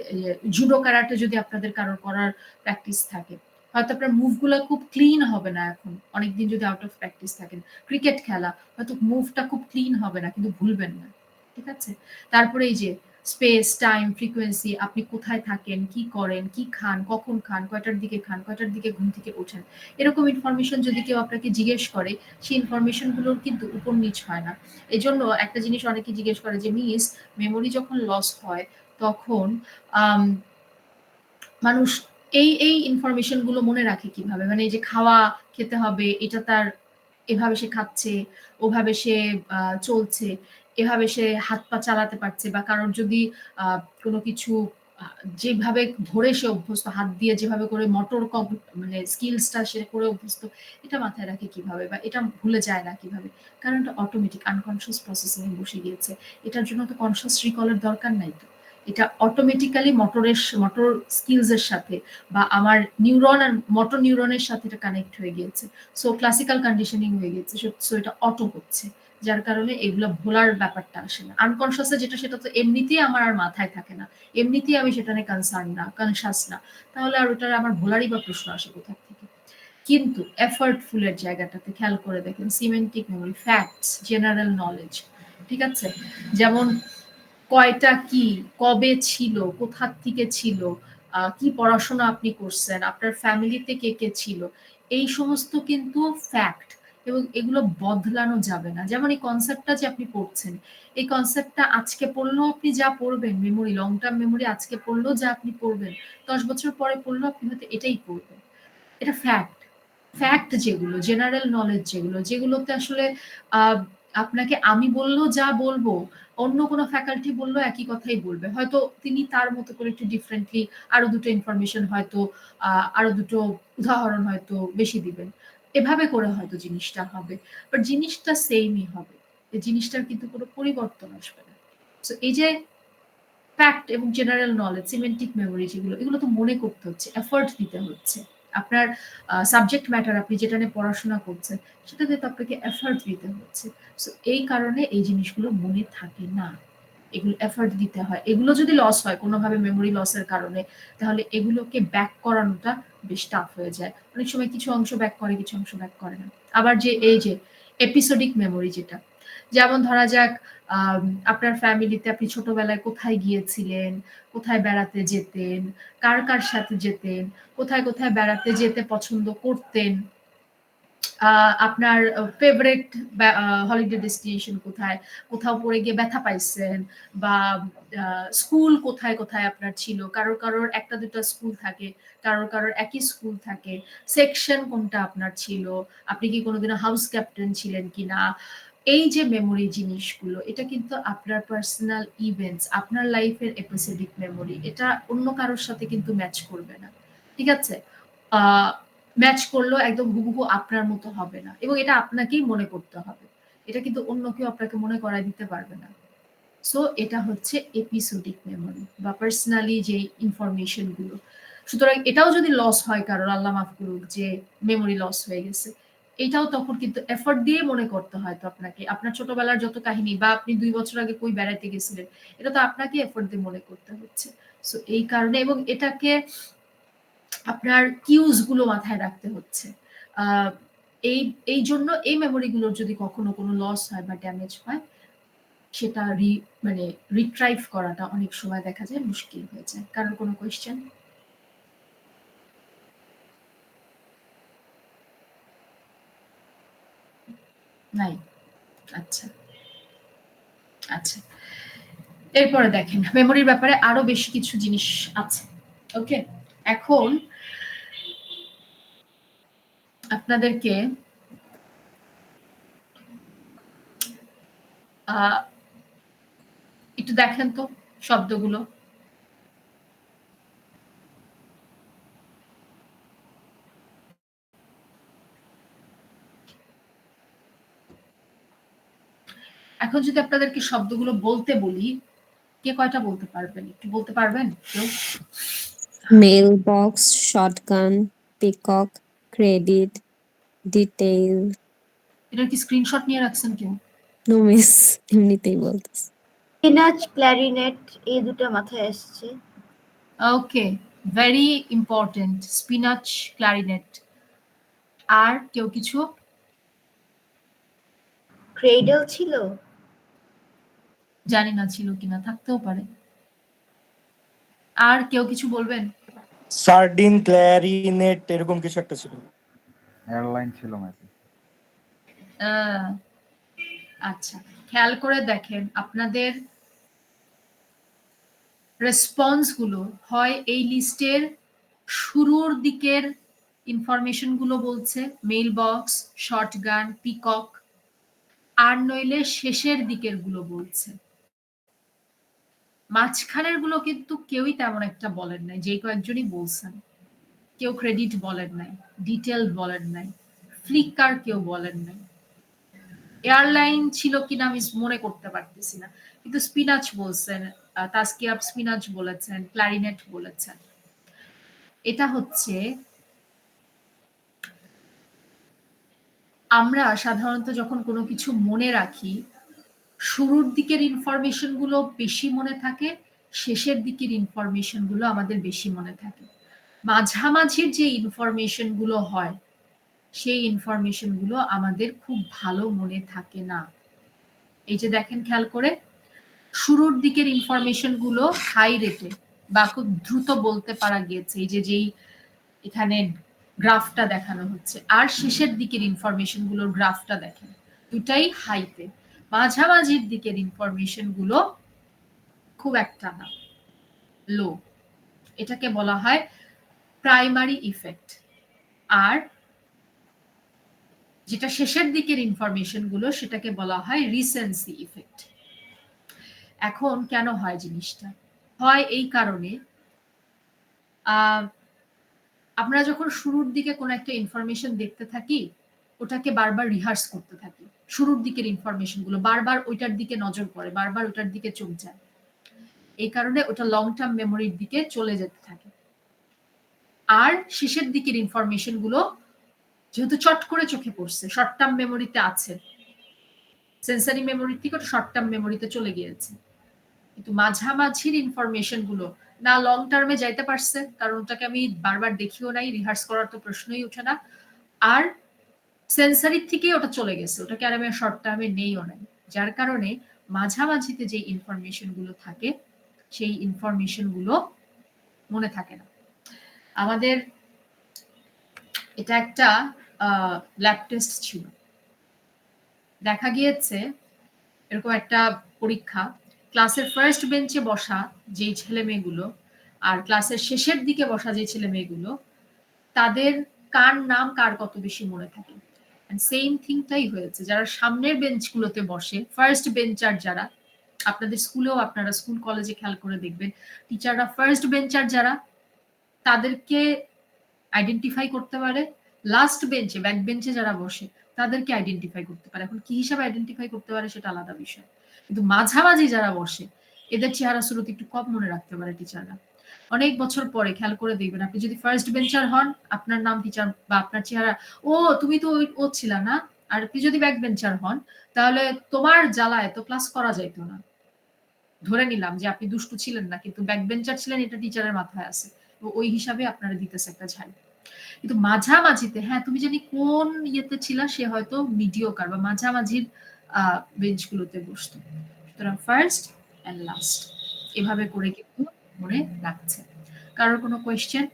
জুডো ক্যারাটে যদি আপনাদের কারোর করার প্র্যাকটিস থাকে, হয়তো আপনার মুভগুলো খুব ক্লিন হবে না এখন, অনেকদিন যদি আউট অফ প্র্যাকটিস থাকেন। ক্রিকেট খেলা, হয়তো মুভটা খুব ক্লিন হবে না, কিন্তু ভুলবেন না। ঠিক আছে, তারপরে এই যে স্পেস, টাইম, ফ্রিকোয়েন্সি, আপনি কোথায় থাকেন, কি করেন, কি খান, কখন খান, কয়টার দিকে খান, কয়টার দিকে ঘুম থেকে ওঠেন, এরকম ইনফরমেশন যদি কেউ আপনাকে জিজ্ঞেস করে, সেই ইনফরমেশন গুলোর কিন্তু উপর নিচ হয় না। এই জন্য একটা জিনিস অনেকে জিজ্ঞেস করে যে মিস, মেমোরি যখন লস হয় তখন আম, মানুষ এই ইনফরমেশন গুলো মনে রাখে কিভাবে, মানে এই যে খাওয়া খেতে হবে, এটা তার এভাবে সে খাচ্ছে, ওভাবে সে চলছে, এভাবে সে হাত পা চালাতে পারছে, বা কারোর যদি কোনো কিছু যেভাবে ধরে সে অভ্যস্ত, হাত দিয়ে যেভাবে করে মোটর মানে স্কিলসটা সে করে অভ্যস্ত, এটা মাথায় রাখে কিভাবে, বা এটা ভুলে যায় না কিভাবে? কারণ এটা অটোমেটিক আনকনসিয়াস প্রসেসিং এ বসে গিয়েছে। এটার জন্য তো কনসিয়াস রিকলের দরকার নাই তো। এটা অটোমেটিক্যালি মোটর স্কিলস এর সাথে, বা আমার নিউরন আর মোটর নিউরনের সাথে এটা কানেক্ট হয়ে গিয়েছে। সো ক্লাসিক্যাল কন্ডিশনিং হয়ে গেছে, সো এটা অটো হচ্ছে, যার কারণে এগুলো ভোলার ব্যাপারটা আসে না। আনকনসিয়াসে যেটা, সেটা তো এমনিতেই আমার আর মাথায় থাকে না, এমনিতেই আমি সেটা নিয়ে কনসার্ন না, কনসাস না, তাহলে আর ওটার আমার ভোলারই বা প্রশ্ন আসে কোথা থেকে? কিন্তু এফর্টফুল এর জায়গাটাতে খেয়াল করে দেখেন, semantic memory, facts, general knowledge, ঠিক আছে, যেমন কয়টা কি, কবে ছিল, কোথা থেকে ছিল, কি পড়াশোনা আপনি করছেন, আপনার ফ্যামিলিতে কে কে ছিল, এই সমস্ত কিন্তু ফ্যাক্ট, এবং এগুলো বদলানো যাবে না। যেমন এই কনসেপ্টটা যে আপনি পড়ছেন, এই কনসেপ্টটা আজকে পড়লেও আপনি যা পড়বেন, মেমোরি, লং টার্ম মেমোরি, আজকে পড়লেও যা আপনি পড়বেন, 10 বছর পরে পড়লেও আপনি হয়তো এটাই পড়বেন। এটা ফ্যাক্ট। ফ্যাক্ট যেগুলো, জেনারেল নলেজ যেগুলো, যেগুলোতে আসলে আহ, আপনাকে আমি বললেও যা বলবো, অন্য কোনো ফ্যাকাল্টি বললেও একই কথাই বলবে, হয়তো তিনি তার মতো করে একটু ডিফারেন্টলি আরো দুটো ইনফরমেশন হয়তো, আরো দুটো উদাহরণ হয়তো বেশি দিবেন, এভাবে করে হয়তো জিনিসটা হবে, বাট জিনিসটা সেমই হবে, এই জিনিসটার কিন্তু কোনো পরিবর্তন আসবে না। তো এই যে ফ্যাক্ট এবং জেনারেল নলেজ, সিমেন্টিক মেমোরি যেগুলো, এগুলো তো মনে করতে হচ্ছে, এফোর্ট দিতে হচ্ছে। আপনার সাবজেক্ট ম্যাটার, আপনি যেটা নিয়ে পড়াশোনা করছেন, সেটাতে তো আপনাকে এফোর্ট দিতে হচ্ছে। সো এই কারণে এই জিনিসগুলো মনে থাকে না, এগুলো এফোর্ট দিতে হয়। এগুলো যদি লস হয় কোনোভাবে, মেমোরি লসের কারণে, তাহলে এগুলোকে ব্যাক করানোটা বেশ টাফ হয়ে যায়। অনেক সময় কিছু অংশ ব্যাক করে, কিছু অংশ ব্যাক করে না। আবার যে এই যে এপিসোডিক মেমোরি, যেটা যেমন ধরা যাক আপনার ফ্যামিলিতে আপনি ছোটবেলায় কোথায় গিয়েছিলেন, কোথায় বেড়াতে যেতেন, কার কার সাথে যেতেন, কোথায় কোথায় বেড়াতে যেতে পছন্দ করতেন, আপনার ফেভারিট হলিডে ডেস্টিনেশন কোথায়, কোথাও পড়ে গিয়ে ব্যথা পাইছেন, বা স্কুল কোথায় কোথায় আপনার ছিল, কারোর কারোর একটা দুটো স্কুল থাকে, কারোর কারোর একই স্কুল থাকে, সেকশন কোনটা আপনার ছিল, আপনি কি কোনোদিনও হাউস ক্যাপ্টেন ছিলেন কিনা, এই যে মেমোরি জিনিসগুলো, এটা কিন্তু আপনার পার্সোনাল ইভেন্টস, আপনার লাইফের এপিসোডিক মেমোরি, এটা অন্য কারোর সাথে কিন্তু ম্যাচ করবে না, ঠিক আছে? ম্যাচ করলেও একদম হুবহু আপনার মতো হবে না, এবং এটা আপনাকেই মনে করতে হবে, এটা কিন্তু অন্য কেউ আপনাকে মনে করায় দিতে পারবে না। সো এটা হচ্ছে এপিসোডিক মেমোরি, বা পার্সোনালি যে ইনফরমেশন গুলো। সুতরাং এটাও যদি লস হয় কারোর, আল্লাহ মাফ করুক, যে মেমোরি লস হয়ে গেছে, এটাও তখন কিন্তু এফর্ট দিয়ে মনে করতে হয় তো আপনাকে, আপনার ছোটবেলার যত কাহিনী, বা আপনি 2 বছর আগে কই বেড়াইতে গেছিলেন, এটা তো আপনাকে এফর্ট দিয়ে মনে করতে হচ্ছে। সো এই কারণে, এবং এটাকে আপনার কিউজ গুলো মাথায় রাখতে হচ্ছে। আহ, এই এই জন্য এই মেমোরি গুলোর যদি কখনো কোনো লস হয় বা ড্যামেজ হয়, সেটা মানে রিট্রাইভ করাটা অনেক সময় দেখা যায় মুশকিল হয়ে যায়। কারণ কোনো কোয়েশ্চেন নাই? আচ্ছা, আচ্ছা, এরপরে দেখেন মেমোরির ব্যাপারে আরো বেশি কিছু জিনিস আছে। ওকে, এখন আপনাদেরকে একটু দেখেন তো শব্দগুলো। এখন যদি আপনাদেরকে শব্দগুলো বলতে বলি, কে কয়টা বলতে পারবেন? একটু বলতে পারবেন কেউ? Mail box, shotgun, peacock, credit, detail. এটার কি স্ক্রিনশট নিয়ে রাখছেন কেউ? নো মিস, এমনিতেই বলতেছি। স্পিনাচ, ক্ল্যারিনেট, এই দুটো মাথায় আসছে। ওকে, ভেরি ইম্পর্টেন্ট, স্পিনাচ, ক্লারিনেট। আর কেউ কিছু? ক্রেডল ছিল? জানি না ছিল কিনা, থাকতেও পারে। আর কেউ কিছু বলবেন? সার্ডিন, ক্ল্যারিনেট এরকম কিছু একটা ছিল। এয়ারলাইন ছিল মেবি। আচ্ছা, খেয়াল করে দেখেন আপনাদের রেসপন্স গুলো হয় এই লিস্টের শুরুর দিকের ইনফরমেশন গুলো বলছে, মেইল বক্স, শর্টগান, পিকক, আর নইলে শেষের দিকের গুলো বলছে। মাঝখানের গুলো কিন্তু কেউই তেমন একটা বলেন নাই, যে কয়েকজনই বলছেন। কেউ ক্রেডিট বলেন নাই, ডিটেল বলেন নাই, ফ্লিকার কেউ বলেন নাই। এয়ারলাইন ছিল কিনা আমি মনে করতে পারতেছি না, কিন্তু স্পিনাচ বলছেন, তাসকিয়াব স্পিনাচ বলেছেন, ক্লারিনেট বলেছেন। এটা হচ্ছে আমরা সাধারণত যখন কোনো কিছু মনে রাখি, শুরুর দিকের ইনফরমেশন গুলো বেশি মনে থাকে, শেষের দিকের ইনফরমেশন গুলো আমাদের বেশি মনে থাকে। মাঝামাঝির যে ইনফরমেশন গুলো হয় সেই ইনফরমেশন গুলো আমাদের খুব ভালো মনে থাকে না। এই যে দেখেন খেয়াল করে, শুরুর দিকের ইনফরমেশন গুলো হাই রেটে বা খুব দ্রুত বলতে পারা গিয়েছে, এই যে যেই এখানে গ্রাফটা দেখানো হচ্ছে, আর শেষের দিকের ইনফরমেশন গুলোর গ্রাফটা দেখেন, দুটাই হাইতে। মাঝামাঝির দিকের ইনফরমেশন গুলো খুব একটা না, লো। এটাকে বলা হয় প্রাইমারি ইফেক্ট। আর যেটা শেষের দিকের ইনফরমেশন গুলো সেটাকে বলা হয় রিসেন্সি ইফেক্ট। এখন কেন হয় জিনিসটা? হয় এই কারণে আমরা যখন শুরুর দিকে কোনো একটা ইনফরমেশন দেখতে থাকি, ওটাকে বারবার রিহার্স করতে থাকি। শুরুর দিকের ইনফরমেশন গুলো বারবার ওইটার দিকে নজর পড়ে, বারবার ওটার দিকে চোখ যায়। এই কারণে ওটা লং টার্ম মেমোরির দিকে চলে যেতে থাকে। আর শেষের দিকের ইনফরমেশন গুলো যেহেতু চট করে চোখে পড়ছে, শর্ট টার্ম মেমোরিতে আছে, সেন্সারি মেমোরি থেকে ওটা শর্ট টার্ম মেমোরিতে চলে গিয়েছে। কিন্তু মাঝামাঝির ইনফরমেশন গুলো না লং টার্মে যাইতে পারছে, কারণ ওটাকে আমি বারবার দেখিও নাই, রিহার্স করার তো প্রশ্নই ওঠে না। আর সেন্সারির থেকেই ওটা চলে গেছে, ওটাকে আর আমি শর্ট টার্মে নেইও নাই। যার কারণে মাঝামাঝিতে যে ইনফরমেশন গুলো থাকে সেই ইনফরমেশন গুলো মনে থাকে না। আমাদের এটা একটা ল্যাব টেস্ট ছিল, দেখা গিয়েছে এরকম একটা পরীক্ষা, ক্লাসের ফার্স্ট বেঞ্চে বসা যেই ছেলে মেয়েগুলো আর ক্লাসের শেষের দিকে বসা যে ছেলে মেয়েগুলো, তাদের কার নাম কার কত বেশি মনে থাকে। সেম থিংটাই হয়েছে, যারা সামনের বেঞ্চগুলোতে বসে, ফার্স্ট বেঞ্চার যারা, আপনাদের স্কুলেও আপনারা স্কুল কলেজে খেয়াল করে দেখবেন, টিচাররা ফার্স্ট বেঞ্চার যারা তাদেরকে আইডেন্টিফাই করতে পারে, লাস্ট বেঞ্চে ব্যাক বেঞ্চে যারা বসে তাদেরকে আইডেন্টিফাই করতে পারে। এখন কি হিসাবে আইডেন্টিফাই করতে পারে সেটা আলাদা বিষয়, কিন্তু মাঝামাঝি যারা বসে এদের চেহারা সুরত একটু কম মনে রাখতে পারে টিচাররা। অনেক বছর পরে খেয়াল করে দেখবেন, আপনি যদি ফার্স্ট বেঞ্চার হন, আপনার নাম টিচার বা আপনার চেহারা, ও তুমি তো ও ছিল না। আর আপনি যদি ব্যাক বেঞ্চার হন, তাহলে তোমার জ্বালায় তো ক্লাস করা যাইতো না। ধরে নিলাম যে আপনি দুষ্টু ছিলেন না, কিন্তু ব্যাক বেঞ্চার ছিলেন, এটা টিচারের মাথায় আছে, ওই হিসাবে আপনারা দিতেছে একটা ঝাল। কিন্তু মাঝামাঝিতে, হ্যাঁ তুমি জানি কোন ইয়েতে ছিল, সে হয়তো মিডিওকার বা মাঝামাঝির বেঞ্চগুলোতে বসতো। সুতরাং ফার্স্ট এন্ড লাস্ট এভাবে করে কিন্তু মনে রাখছে। কারোর কোনো কোয়েশ্চেন?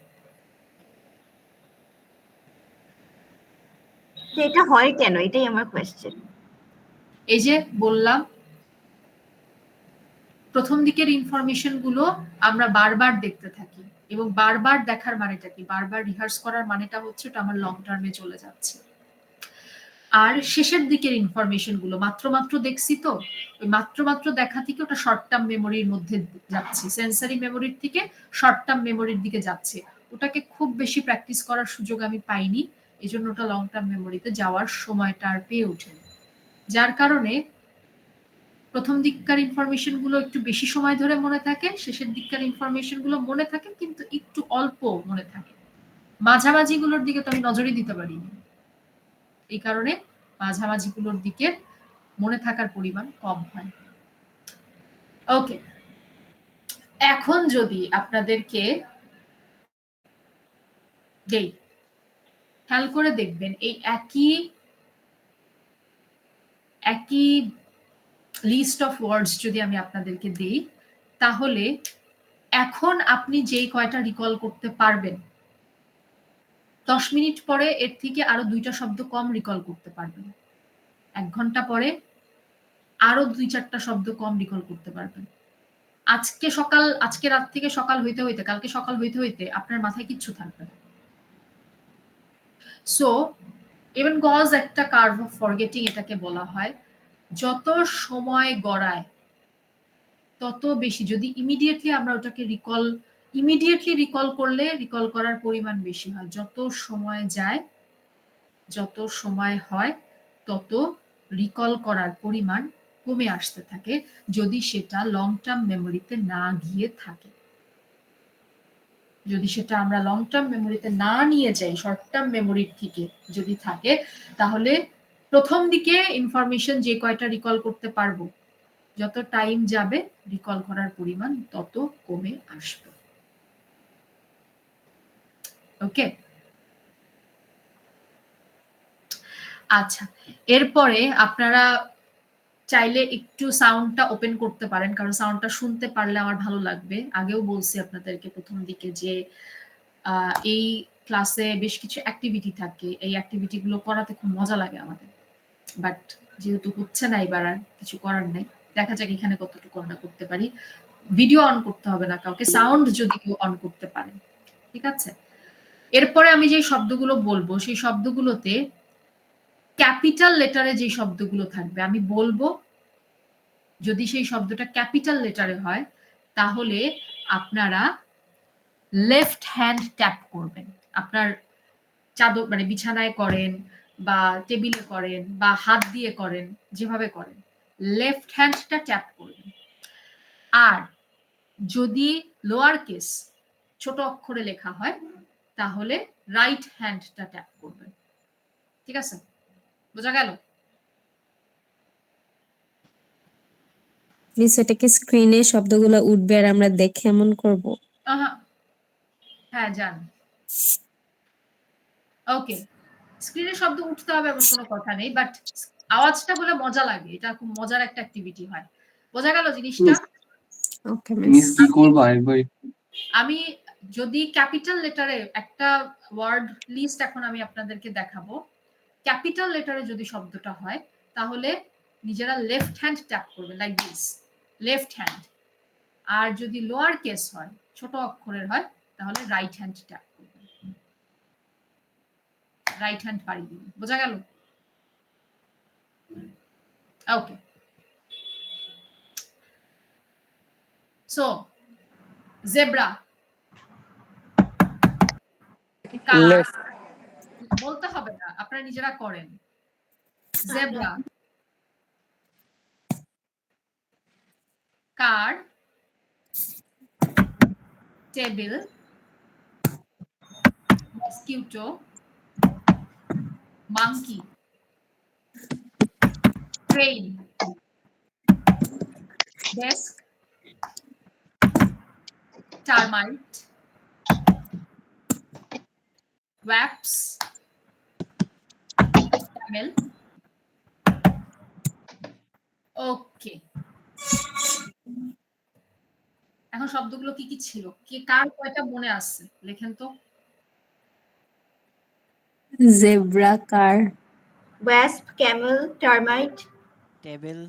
এটা হয় কেন, এটাই আমার কোয়েশ্চেন। এই যে বললাম, প্রথম দিকের ইনফরমেশন গুলো আমরা বারবার দেখতে থাকি, এবং বারবার দেখার মানেটা কি, বারবার রিহার্স করার মানেটা হচ্ছে ওটা আমার লং টার্মে চলে যাচ্ছে। আর শেষের দিকের ইনফরমেশন গুলো মাত্র মাত্র দেখছি, তো ওই মাত্র মাত্র দেখা থেকে ওটা শর্ট টার্ম মেমোরির মধ্যে যাচ্ছে, সেন্সারি মেমোরির থেকে শর্ট টার্ম মেমোরির দিকে যাচ্ছে। ওটাকে খুব বেশি প্র্যাকটিস করার সুযোগ আমি পাইনি, এই জন্য ওটা লং টার্ম মেমোরিতে যাওয়ার সময়টা আর পেয়ে ওঠেনি। যার কারণে প্রথম দিককার ইনফরমেশন গুলো একটু বেশি সময় ধরে মনে থাকে, শেষের দিককার ইনফরমেশন গুলো মনে থাকে কিন্তু একটু অল্প মনে থাকে। মাঝামাঝি গুলোর দিকে তো আমি নজরই দিতে পারিনি, এই কারণে মাঝামাঝি গুলোর দিকে মনে থাকার পরিমাণ কম হয়। ওকে, এখন যদি আপনাদেরকে দেই, খেয়াল করে দেখবেন এই একই লিস্ট অফ ওয়ার্ডস যদি আমি আপনাদেরকে দেই, তাহলে এখন আপনি যেই কয়টা রিকল করতে পারবেন 10 মিনিট পরে এর থেকে আরো 2টা শব্দ কম রিকল করতে পারবেন, 1 ঘন্টা পরে আরো 2-4টা শব্দ কম রিকল করতে পারবেন। আজকে রাত থেকে সকাল হইতে হইতে কালকে সকাল হইতে হইতে আপনার মাথায় কিচ্ছু থাকবে না। সো ইভেন কজ একটা কার্ভ অফ ফরগেটিং এটাকে বলা হয়। যত সময় গড়ায় তত বেশি, যদি ইমিডিয়েটলি আমরা ওটাকে ইমিডিয়েটলি রিকল করলে রিকল করার পরিমাণ বেশি হয়। যত সময় যায়, যত সময় হয়, তত রিকল করার পরিমাণ কমে আসতে থাকে, যদি সেটা লং টার্ম মেমোরিতে না গিয়ে থাকে। যদি সেটা আমরা লং টার্ম মেমোরিতে না নিয়ে যাই, শর্ট টার্ম মেমোরির থেকে যদি থাকে, তাহলে প্রথম দিকে ইনফরমেশন যে কয়টা রিকল করতে পারবো, যত টাইম যাবে রিকল করার পরিমাণ তত কমে আসবে। ওকে, আচ্ছা, এরপরে আপনারা চাইলে একটু সাউন্ডটা ওপেন করতে পারেন, কারণ সাউন্ডটা শুনতে পারলে আমার ভালো লাগবে। আগেও বলছি আপনাদেরকে প্রথম দিকে যে এই ক্লাসে বেশ কিছু অ্যাক্টিভিটি থাকে, এই অ্যাক্টিভিটি গুলো করাতে খুব মজা লাগে আমাদের, বাট যেহেতু হচ্ছে না এবার আর কিছু করার নেই, দেখা যাক এখানে কতটুকু আমরা করতে পারি। ভিডিও অন করতে হবে না কাউকে, সাউন্ড যদি কেউ অন করতে পারেন, ঠিক আছে। এরপরে আমি যে শব্দগুলো বলবো সেই শব্দগুলোতে ক্যাপিটাল লেটারে যে শব্দগুলো থাকবে আমি বলবো, যদি সেই শব্দটা ক্যাপিটাল লেটারে হয় তাহলে আপনারা লেফট হ্যান্ড ট্যাপ করবেন। আপনার চাদর মানে বিছানায় করেন বা টেবিলে করেন বা হাত দিয়ে করেন, যেভাবে করেন লেফট হ্যান্ডটা ট্যাপ করবেন। আর যদি লোয়ার কেস ছোট অক্ষরে লেখা হয় তাহলে রাইট হ্যান্ডটা ট্যাপ করবেন। ঠিক আছে, বোঝা গেল? প্লিজ এটা কি স্ক্রিনে শব্দগুলো উঠবে আর আমরা দেখে এমন করব? হ্যাঁ, জান। ওকে, স্ক্রিনে শব্দ উঠতে হবে এমন কোনো কথা নেই, বাট আওয়াজটা বলে মজা লাগে, এটা খুব মজার একটা অ্যাক্টিভিটি হয়। বোঝা গেল জিনিসটা? ওকে মিস কি করবো আরেকবার? আমি যদি ক্যাপিটাল লেটারে একটা ওয়ার্ড লিস্ট এখন আমি আপনাদেরকে দেখাবো, ক্যাপিটাল লেটারে যদি শব্দটা হয় তাহলে নিজেরা লেফট হ্যান্ড ট্যাপ করবে, লাইক দিস, লেফট হ্যান্ড। আর যদি লোয়ার কেস হয়, ছোট অক্ষরের হয়, তাহলে রাইট হ্যান্ড ট্যাপ করবে, রাইট হ্যান্ড বাড়িয়ে দিবেন। বোঝা গেল? ওকে, সো জেব্রা বলতে হবে না, আপনারা নিজেরা করেন। Zebra, car, table, mosquito, monkey, train, desk, termite, wasps, camel. Okay, এখন শব্দগুলো কি কি ছিল, কি কার কয়টা মনে আছে লেখেন তো। Zebra, car, wasp, camel, termite, table,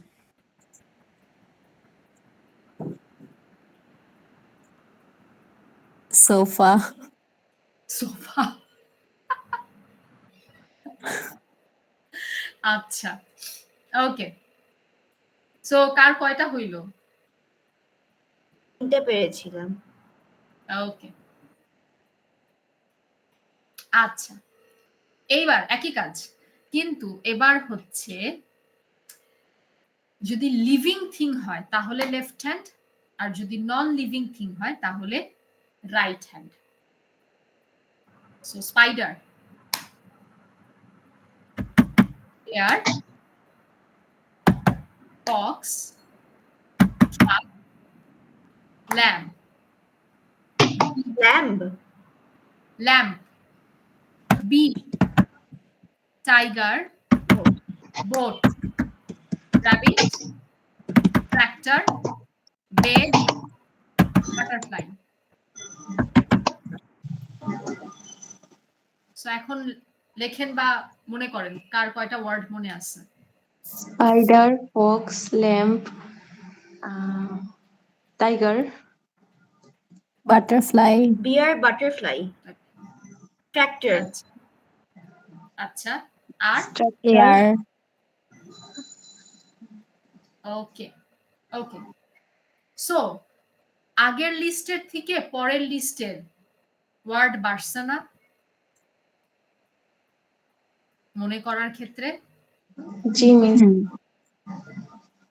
sofa, sofa. আচ্ছা, ওকে, সো কার কয়টা হইল? 3টে পেরেছিলাম। ওকে, আচ্ছা, এইবার একই কাজ, কিন্তু এবার হচ্ছে যদি লিভিং থিং হয় তাহলে লেফট হ্যান্ড, আর যদি নন লিভিং থিং হয় তাহলে right hand. So spider, air, fox, truck, lamp, lamb, lamp, bee, tiger, boat, rabbit, tractor, bed, butterfly. So এখন লেখেন বা মনে করেন কার কয়টা ওয়ার্ড মনে আছে। Spider, fox, lamp, tiger, butterfly, bear, butterfly, tractor, আচ্ছা আর এয়ার। ওকে ওকে। সো আগের লিস্টের থেকে পরের লিস্টের ওয়ার্ড বাড়ছে না মনে করার ক্ষেত্রে? জি মিস।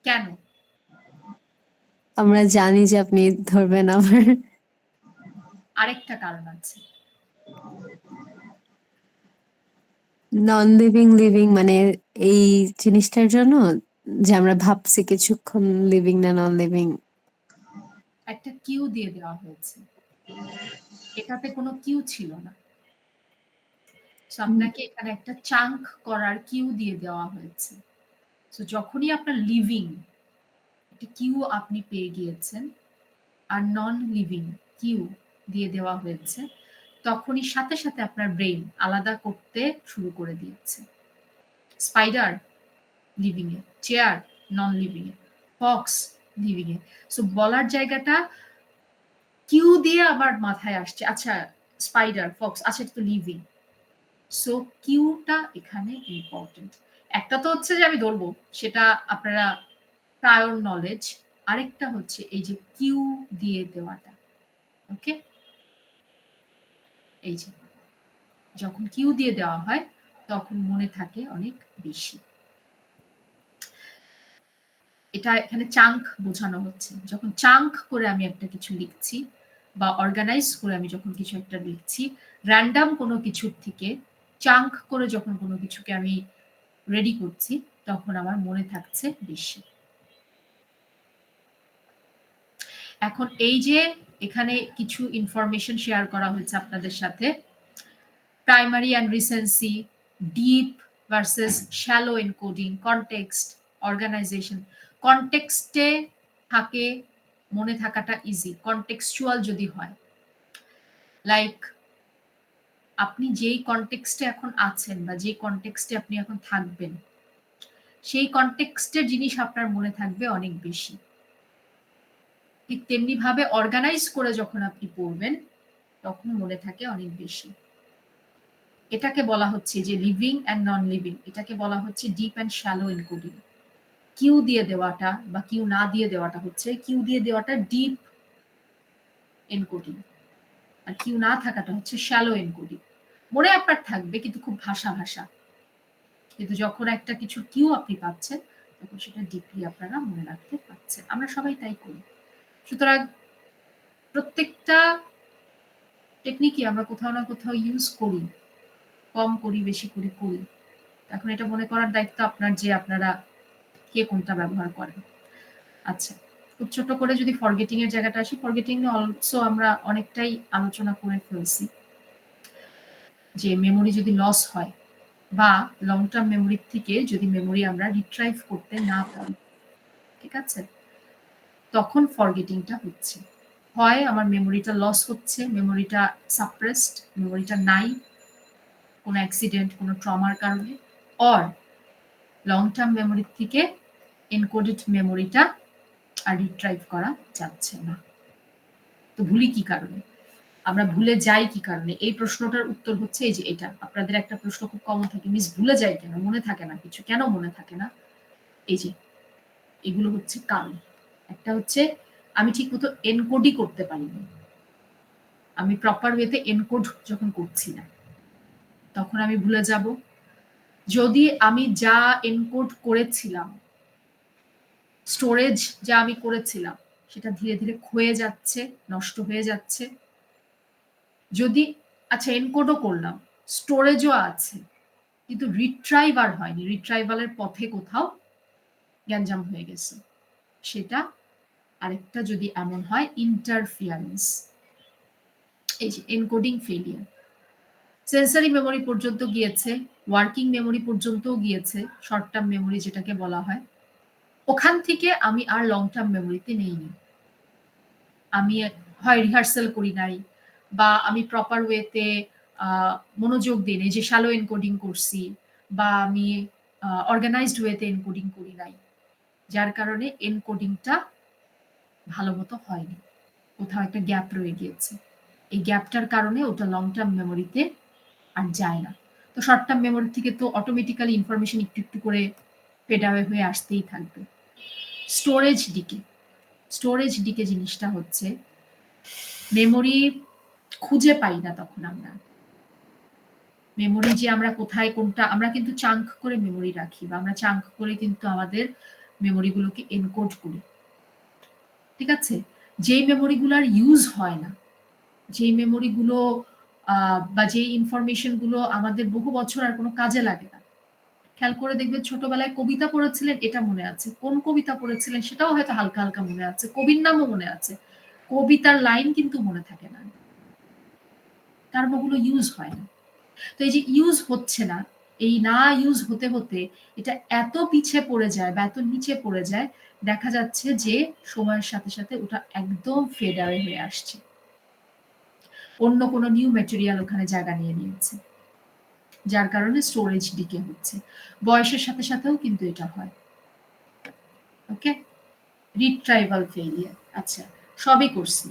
কেন? আমরা জানি যে আপনি ধরবেন আবার। আরেকটা কারণ আছে। নন লিভিং লিভিং মানে এই জিনিসটার জন্য যে আমরা ভাবছি কিছুক্ষণ লিভিং না নন লিভিং। একটা কিউ দিয়ে দেওয়া হয়েছে, এটাতে কোনো কিউ ছিল না। সো আপনাকে এখানে একটা চাঙ্ক করার কিউ দিয়ে দেওয়া হয়েছে। সো যখনই আপনার লিভিং একটা কিউ আপনি পেয়ে গিয়েছেন আর নন লিভিং কিউ দিয়ে দেওয়া হয়েছে, তখনই সাথে সাথে আপনার ব্রেইন আলাদা করতে শুরু করে দিয়েছে। স্পাইডার লিভিং এ, চেয়ার নন লিভিং এ, ফক্স লিভিং এ। সো বলার জায়গাটা কিউ দিয়ে আবার মাথায় আসছে, আচ্ছা স্পাইডার, ফক্স, আচ্ছা এটা তো লিভিং। সো কিউটা এখানে ইম্পর্টেন্ট। একটা তো হচ্ছে যে আমি ধরবো, সেটা আপনারা প্রায়র নলেজ। আরেকটা হচ্ছে এই যে কিউ দিয়ে দেওয়াটা। ওকে, এই যে যখন কিউ দিয়ে দেওয়া হয় তখন মনে থাকে অনেক বেশি। এটা এখানে চাঙ্ক বোঝানো হচ্ছে। যখন চাঙ্ক করে আমি একটা কিছু লিখছি বা অর্গানাইজ করে আমি যখন কিছু একটা লিখছি, র্যান্ডাম কোনো কিছুর থেকে চাঙ্ক করে যখন কোনো কিছুকে আমি রেডি করছি, তখন আমার মনে থাকছে বেশি। এখন এই যে এখানে কিছু ইনফরমেশন শেয়ার করা হয়েছে আপনাদের সাথে, primary and recency, deep versus shallow encoding, context, organization. কনটেক্সটে থাকে মনে থাকাটা ইজি, কনটেক্সচুয়াল যদি হয়। লাইক আপনি যেই কনটেক্সটে এখন আছেন বা যে কনটেক্সটে আপনি এখন থাকবেন, সেই কনটেক্সটের জিনিস আপনার মনে থাকবে অনেক বেশি। ঠিক তেমনি ভাবে অর্গানাইজ করে যখন আপনি পড়বেন তখন মনে থাকে অনেক বেশি। এটাকে বলা হচ্ছে যে লিভিং অ্যান্ড নন লিভিং, এটাকে বলা হচ্ছে deep and shallow encoding. Cue দিয়ে দেওয়াটা বা কিউ না দিয়ে দেওয়াটা হচ্ছে, কিউ দিয়ে দেওয়াটা ডিপ এনকোডিং আর কিউ না থাকাটা হচ্ছে শ্যালো এনকোডিং। মনে আপনার থাকবে কিন্তু খুব ভাষা ভাষা, কিন্তু যখন একটা কিছু কিউ আপনি পাচ্ছেন তখন সেটা ডিপলি আপনারা মনে রাখতে পারছেন। আমরা সবাই তাই করি। সুতরাং প্রত্যেকটা টেকনিকই আমরা কোথাও না কোথাও ইউজ করি, কম করি বেশি করি করি। এখন এটা মনে করার দায়িত্ব আপনার যে আপনারা কে কোনটা ব্যবহার করেন। আচ্ছা, খুব ছোট করে যদি ফরগেটিং এর জায়গাটা আসি, ফরগেটিং অলসো আমরা অনেকটাই আলোচনা করে ফেলছি যে মেমোরি যদি লস হয় বা লং টার্ম মেমোরি থেকে যদি মেমোরি আমরা রিট্রাইভ করতে না পারি, ঠিক আছে, তখন ফরগেটিংটা হচ্ছে। হয় আমার মেমোরিটা লস হচ্ছে, মেমোরিটা সাপ্রেসড, মেমোরিটা নাই কোনো অ্যাক্সিডেন্ট কোনো ট্রমার কারণে, অর লং টার্ম মেমোরি থেকে এনকোডেড মেমোরিটা আর রিট্রাইভ করা যাচ্ছে না। তো ভুলি কি কারণে, আমরা ভুলে যাই কি কারণে? এই প্রশ্নটার উত্তর হচ্ছে এই যে এটা। আপনাদের একটা প্রশ্ন খুব কমন থাকে, মিস ভুলে যাই কেন, মনে থাকে না কিছু, কেন মনে থাকে না? এই যে এগুলো হচ্ছে কারণ। একটা হচ্ছে আমি ঠিক মতো এনকোডই করতে পারিনি, আমি প্রপার ওয়েতে এনকোড যখন করছি না তখন আমি ভুলে যাব। যদি আমি যা এনকোড করেছিলাম, স্টোরেজ যা আমি করেছিলাম সেটা ধীরে ধীরে ক্ষয়ে যাচ্ছে, নষ্ট হয়ে যাচ্ছে। যদি আচ্ছা এনকোডও করলাম, স্টোরেজও আছে, কিন্তু রিট্রাইভ আর হয়নি, রিট্রাইভালের পথে কোথাও গ্যাঞ্জাম হয়ে গেছে, সেটা আরেকটা যদি এমন হয় ইন্টারফিয়ারেন্স। এই যে এনকোডিং ফেলিয়ার, সেন্সরি মেমোরি পর্যন্ত গিয়েছে, ওয়ার্কিং মেমোরি পর্যন্তও গিয়েছে, শর্ট টার্ম মেমোরি যেটাকে বলা হয়। ওখান থেকে আমি আর লং টার্ম মেমোরিতে নেইনি, আমি হয় রিহার্সাল করি নাই, বা আমি প্রপার ওয়েতে মনোযোগ দিই নাই, যে শ্যালো এনকোডিং করছি, বা আমি অর্গানাইজড ওয়েতে এনকোডিং করি নাই, যার কারণে এনকোডিংটা ভালো মতো হয়নি, কোথাও একটা গ্যাপ রয়ে গিয়েছে। এই গ্যাপটার কারণে ওটা লং টার্ম মেমোরিতে আর যায় না। তো শর্ট টার্ম মেমোরি থেকে তো অটোমেটিক্যালি ইনফরমেশন একটু একটু করে ফেড অ্যাওয়ে হয়ে আসতেই থাকবে। স্টোরেজ ডিকে জিনিসটা হচ্ছে মেমোরি খুঁজে পাই না তখন আমরা। মেমোরি যে আমরা কোথায় কোনটা, আমরা কিন্তু চাঙ্ক করে মেমোরি রাখি, বা আমরা চাঙ্ক করে কিন্তু আমাদের মেমোরিগুলোকে এনকোড করি, ঠিক আছে? যেই মেমোরিগুলো আর ইউজ হয় না, যেই মেমোরিগুলো বা যেই ইনফরমেশনগুলো আমাদের বহু বছর আর কোনো কাজে লাগে না। খেয়াল করে দেখবেন ছোটবেলায় কবিতা পড়েছিলেন, এটা মনে আছে, কোন কবিতা পড়েছিলেন সেটাও হয়তো হালকা হালকা মনে আছে, কবির নামও মনে আছে, কবিতার লাইন কিন্তু মনে থাকে না, কারণ ওগুলো ইউজ হয় না। তো এই যে ইউজ হচ্ছে না, এই না ইউজ হতে হতে এটা এত পিছে পড়ে যায় বা এত নিচে পড়ে যায়, দেখা যাচ্ছে যে সময়ের সাথে সাথে ওটা একদম ফেড অ্যাওয়ে হয়ে আসছে, অন্য কোনো নিউ ম্যাটেরিয়াল ওখানে জায়গা নিয়ে নিয়েছে, যার কারণে স্টোরেজ ডিকে হচ্ছে। বয়সের সাথে সাথেও কিন্তু এটা হয়। ওকে, রিট্রাইভাল ফেইলিয়ার। আচ্ছা, সবই করছি,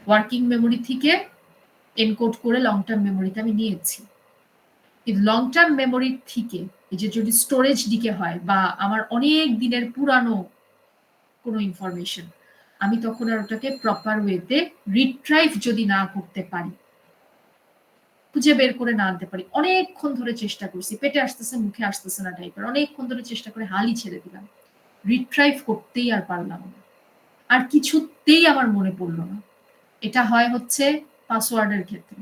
ওয়ার্কিং মেমোরি থেকে এনকোড করে লং টার্ম মেমোরিতে আমি নিয়েছি, কিন্তু লং টার্ম মেমোরি থেকে এই যে যদি স্টোরেজ ডিকে হয়, বা আমার অনেক দিনের পুরানো কোনো ইনফরমেশন, আমি তখন আর ওটাকে প্রপার ওয়েতে রিট্রাইভ যদি না করতে পারি, খুঁজে বের করে না আনতে পারি, অনেকক্ষণ ধরে চেষ্টা করছি, পেটে আসতেছে মুখে আসতেছে না টাইপের, অনেকক্ষণ ধরে চেষ্টা করে হালই ছেড়ে দিলাম, রিট্রাইভ করতেই আর পারলাম না, আর কিছুতেই আমার মনে পড়লো না। এটা হয় হচ্ছে পাসওয়ার্ডের ক্ষেত্রে,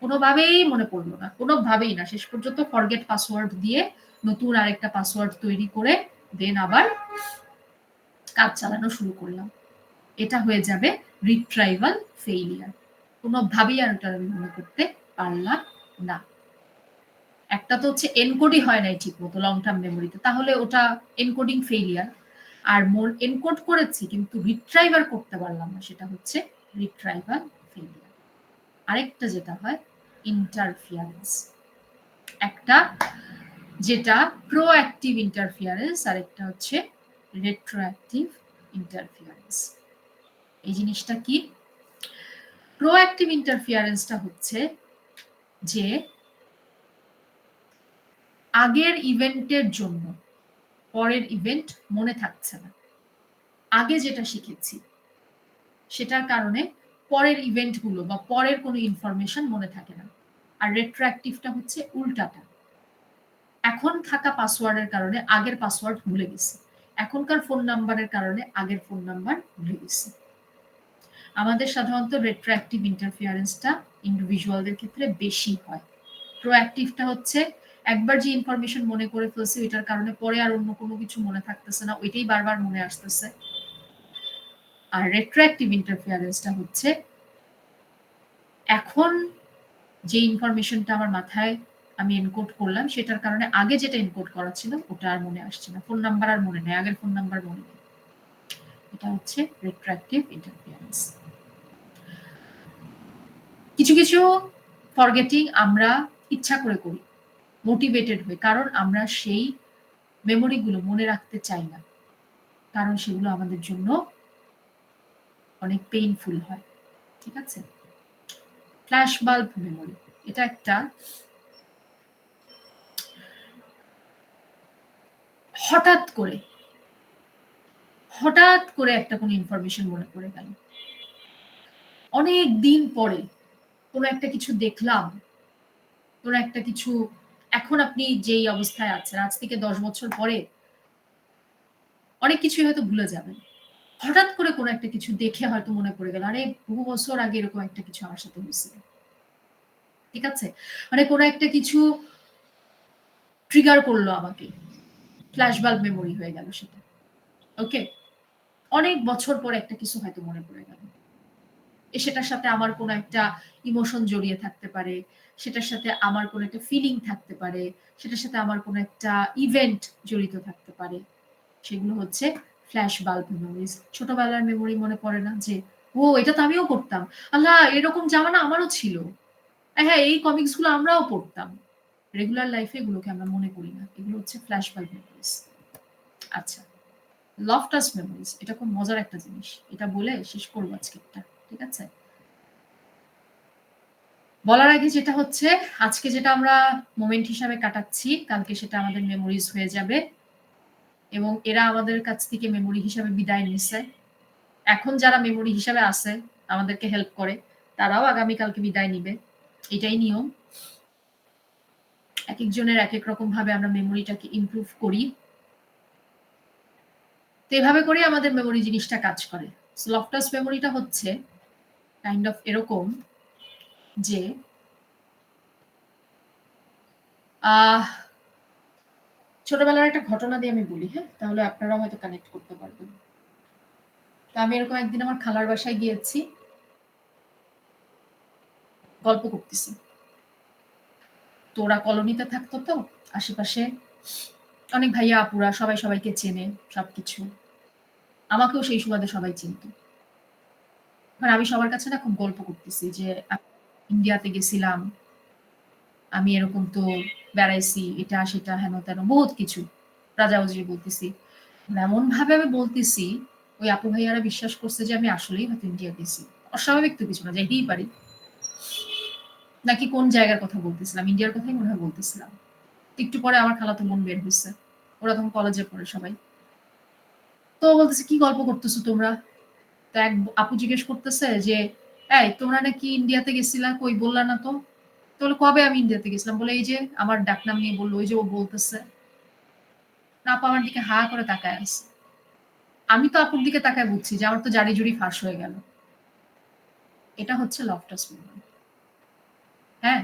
কোনোভাবেই মনে পড়লো না, কোনোভাবেই না, শেষ পর্যন্ত ফরগেট পাসওয়ার্ড দিয়ে নতুন আরেকটা পাসওয়ার্ড তৈরি করে দেন আবার কাজ চালানো শুরু করলাম। এটা হয়ে যাবে রিট্রাইভাল ফেইলিয়ার, কোনোভাবেই আর ওটা আমি মনে করতে পারলাম না। একটা তো হচ্ছে এনকোডই হয় নাই ঠিক মতো লং টার্ম মেমোরিতে, তাহলে ওটা এনকোডিং ফেইলিয়ার। আর এনকোড করেছি কিন্তু রিট্রাইভার করতে পারলাম না, সেটা হচ্ছে রিট্রাইভাল ফেইলিয়ার। আরেকটা যেটা হয় ইন্টারফিয়ারেন্স, একটা যেটা প্রোঅ্যাক্টিভ ইন্টারফিয়ারেন্স, আরেকটা হচ্ছে রেট্রোঅ্যাক্টিভ ইন্টারফিয়ারেন্স। এই জিনিসটা কি? প্রোঅ্যাক্টিভ ইন্টারফিয়ারেন্সটা হচ্ছে যে আগের ইভেন্টের জন্য পরের ইভেন্ট মনে থাকছে না, আগে যেটা শিখেছি সেটার কারণে পরের ইভেন্টগুলো বা পরের কোনো ইনফরমেশন মনে থাকে না। আর রেট্রোঅ্যাক্টিভটা হচ্ছে উল্টাটা, এখন থাকা পাসওয়ার্ডের কারণে আগের পাসওয়ার্ড ভুলে গেছি, এখনকার ফোন নাম্বারের কারণে আগের ফোন নাম্বার ভুলে গেছি। আমাদের সাধারণত রেট্রোঅ্যাক্টিভ ইন্টারফিয়ারেন্সটা ইন্ডিভিজুয়ালদের ক্ষেত্রে বেশি হয়। প্রোঅ্যাক্টিভটা হচ্ছে একবার যে ইনফরমেশন মনে করে ফেলছে ওইটার কারণে পরে আর অন্য কোনো কিছু মনে থাকতেছে না, ওইটাই বারবার মনে আসতেছে। আর রেট্রোঅ্যাক্টিভ ইন্টারফিয়ারেন্সটা হচ্ছে এখন যে ইনফরমেশনটা আমার মাথায় আমি এনকোড করলাম সেটার কারণে আগে যেটা এনকোড করা ছিল ওটা আর মনে আসছে না, ফোন নাম্বার আর মনে নেই, আগের ফোন নাম্বার মনে নেই। এটা হচ্ছে রেট্রোঅ্যাক্টিভ ইন্টারফিয়ারেন্স। কিছু কিছু ফরগেটিং আমরা ইচ্ছা করে করি, মোটিভেটেড হই, কারণ আমরা সেই মেমোরিগুলো মনে রাখতে চাই না, কারণ সেগুলো আমাদের জন্য অনেক পেইনফুল হয়। ঠিক আছে, ফ্ল্যাশ বাল্ব মেমোরি, এটা একটা হঠাৎ করে একটা কোনো ইনফরমেশন মনে পড়ে গেল, অনেক দিন পরে কোনো একটা কিছু দেখলাম, কোনো একটা কিছু, এখন আপনি যেই অবস্থায় আছেন আজ থেকে 10 বছর পরে অনেক কিছুই হয়তো ভুলে যাবেন, হঠাৎ করে কোনো একটা কিছু দেখে হয়তো মনে পড়ে গেল, আরে বহু বছর আগে এরকম একটা কিছু আমার সাথে হয়েছিল। ঠিক আছে, মানে কোনো একটা কিছু ট্রিগার করলো আমাকে, ফ্ল্যাশ বাল্ব মেমোরি হয়ে গেল সেটা। ওকে, অনেক বছর পর একটা কিছু হয়তো মনে পড়ে গেল, সেটার সাথে আমার কোনো একটা ইমোশন জড়িয়ে থাকতে পারে, সেটার সাথে আমার কোনো একটা ফিলিং থাকতে পারে, সেটার সাথে আমার কোনো একটা ইভেন্ট জড়িত থাকতে পারে, সেগুলো হচ্ছে ফ্ল্যাশ বাল্ব মেমোরিজ। ছোটবেলার মেমোরি মনে পড়ে না যে ও এটা তো আমিও পড়তাম। আল্লাহ এরকম জামা না আমারও ছিল। হ্যাঁ, এই কমিক্স গুলো আমরাও পড়তাম। রেগুলার লাইফে এগুলোকে আমরা মনে করি না। এগুলো হচ্ছে ফ্ল্যাশব্যাক মেমোরিজ। আচ্ছা, লফটাস মেমোরিজ এটা খুব মজার একটা জিনিস। এটা বলে শেষ করবো আজকেরটা। ঠিক আছে? বলার আগে যেটা হচ্ছে আজকে যেটা আমরা মোমেন্ট হিসাবে কাটাচ্ছি, কালকে সেটা আমাদের মেমোরিজ হয়ে যাবে এবং এরা আমাদের কাছ থেকে মেমোরি হিসাবে বিদায় নিছে। এখন যারা মেমোরি হিসাবে আছে, আমাদেরকে হেল্প করে, তারাও আগামীকালকে বিদায় নিবে। এটাই নিয়ম। একেকজনের একেক রকম ভাবে আমরা মেমোরিটাকে ইমপ্রুভ করি। তো এভাবে করে আমাদের মেমোরি জিনিসটা কাজ করে। সো লফটাস মেমোরিটা হচ্ছে কাইন্ড অফ এরকম যে ছোটবেলার একটা ঘটনা দিয়ে আমি বলি, হ্যাঁ? তাহলে আপনারাও হয়তো কানেক্ট করতে পারবেন। তো আমি এরকম একদিন আমার খালার বাসায় গিয়েছি। গল্প করতেছি। তো ওরা কলোনিতে থাকতো তো, আশেপাশে অনেক ভাইয়া আপুরা সবাই সবাইকে চেনে, সবকিছু। আমাকেও সেই সুবাদে সবাই চিনত। এবার আমি সবার কাছে না খুব গল্প করতেছি যে ইন্ডিয়াতে গেছিলাম, আমি এরকম তো বেড়াইছি, এটা সেটা হেন তেন বহুত কিছু রাজা উজির বলতেছি। এমন ভাবে আমি বলতেছি, ওই আপু ভাইয়ারা বিশ্বাস করছে যে আমি আসলেই হয়তো ইন্ডিয়া গেছি। অস্বাভাবিক তো কিছু না, যাইতেই পারি। নাকি কোন জায়গার কথা বলতেছিলাম, ইন্ডিয়ার কথাই মনে হয় বলতেছিলাম। একটু পরে আমার খালাতো বোন বের হয়েছে, ওরা তখন কলেজে পড়ে সবাই। তো বলতেছে কি গল্প করতেছো তোমরা? তো এক আপু জিজ্ঞেস করতেছে যে এই তোমরা নাকি ইন্ডিয়াতে গেছিলা, কই বললা না তো? তো বলে কবে আমি ইন্ডিয়াতে গেছিলাম? বলে এই যে আমার ডাকনাম নিয়ে বললো, ওই যে ও বলতেছে। না আপু আমার দিকে হা করে তাকায় আছে। আমি তো আপুর দিকে তাকায় বুঝছি যে আমার তো জারি জুড়ি ফাঁস হয়ে গেল। এটা হচ্ছে লফটাস মেমোরি। হ্যাঁ,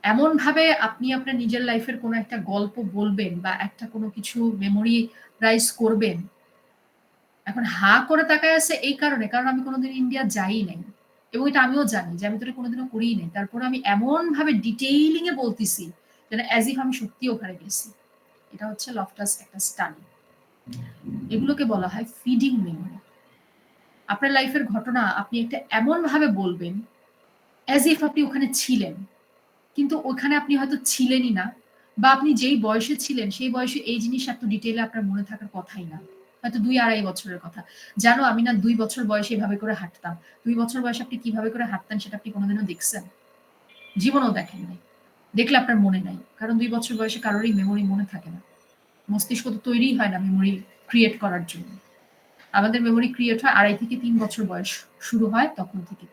এমন ভাবে আপনি আপনার নিজের লাইফের কোনো একটা গল্প বলবেন বা একটা কোনো কিছু মেমোরি রাইজ করবেন। এখন হা করে তাকায় আছে এই কারণে, কারণ আমি কোনোদিন ইন্ডিয়া যাই নাই এবং এটা আমিও জানি যে আমি তো এটা কোনোদিনও করিই নাই। তারপরে আমি এমন ভাবে ডিটেইলিং এ বলতেছি যেন অ্যাজ ইফ আমি সত্যি ওখানে গেছি। এটা হচ্ছে লফটাস একটা স্টাডি। এগুলোকে বলা হয় ফিডিং মেমোরি। আপনার লাইফের ঘটনা আপনি একটা এমন ভাবে বলবেন অ্যাজ ইফ আপনি ওখানে ছিলেন, কিন্তু ওখানে আপনি হয়তো ছিলেনই না, বা আপনি যেই বয়সে ছিলেন সেই বয়সে এই জিনিস এত ডিটেইলে আপনার মনে থাকার কথাই না। হয়তো ২-২.৫ বছরের কথা। জানো আমি না ২ বছর বয়সে এভাবে করে হাঁটতাম। ২ বছর বয়সে আপনি কিভাবে করে হাঁটতেন সেটা আপনি কোনোদিনও দেখছেন? জীবনেও দেখেন নাই। দেখলে আপনার মনে নাই। কারণ ২ বছর বয়সে কারোরই মেমোরি মনে থাকে না। মস্তিষ্ক তো তৈরিই হয় না মেমোরি ক্রিয়েট করার জন্য। আমাদের মেমোরি ক্রিয়েট হয় ২.৫ থেকে ৩ বছর বয়স শুরু হয় তখন থেকে।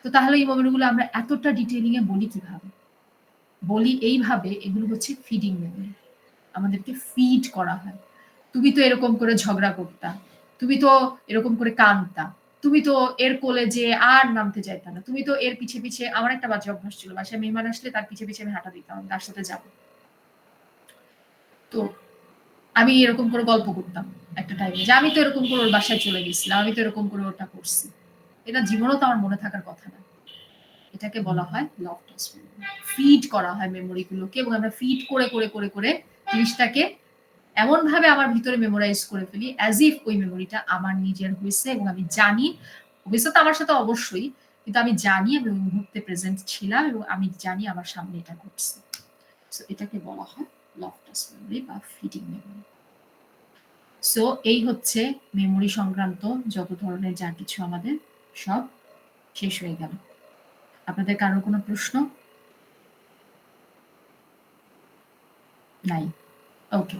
তো তাহলে এই মেমোরিগুলো আমরা এতটা ডিটেইলিং এ বলি কিভাবে? বলি এইভাবে, এগুলো হচ্ছে ফিডিং মেমোরি। আমাদেরকে ফিড করা হয়। তুমি তো এরকম করে ঝগড়া করতা। তুমি তো এরকম করে কাঁদতা। তুমি তো এর কোলে যেয়ে আর নামতে চাইতা না। তুমি তো এর পিছে, পিছে আমার একটা বাজে অভ্যাস ছিল। বাসায় মেহমান আসলে তার পিছে, পিছে আমি হাঁটা দিতাম। আমি তার সাথে যাব। তো আমি এরকম করে গল্প করতাম একটা টাইমে যে আমি তো এরকম করে ওর বাসায় চলে গেছিলাম। আমি তো এরকম করে ওটা করছি। এটা জীবনেও তো আমার মনে থাকার কথা না। এটাকে বলা হয় লফটাস মেমোরি। ফিড করা হয় মেমোরি গুলোকে এবং আমরা ফিড করে, করে, করে, করে জিনিসটাকে এমন ভাবে আমার ভিতরে মেমোরাইজ করে ফেলি অ্যাজ ইফ ওই মেমোরিটা আমার নিজের হয়েছে এবং আমি জানি হয়েছে তো আমার সাথে অবশ্যই, কিন্তু আমি জানি আমি ওই মুহূর্তে প্রেজেন্ট ছিলাম এবং আমি জানি আমার সামনে এটা ঘটছে। সো এটাকে বলা হয় লফটাস মেমোরি বা ফিডিং মেমোরি। সো এই হচ্ছে মেমোরি সংক্রান্ত যত ধরনের যা কিছু আমাদের সব শেষ হয়ে গেল। আপনাদের কারোর কোনো প্রশ্ন? নাই? ওকে।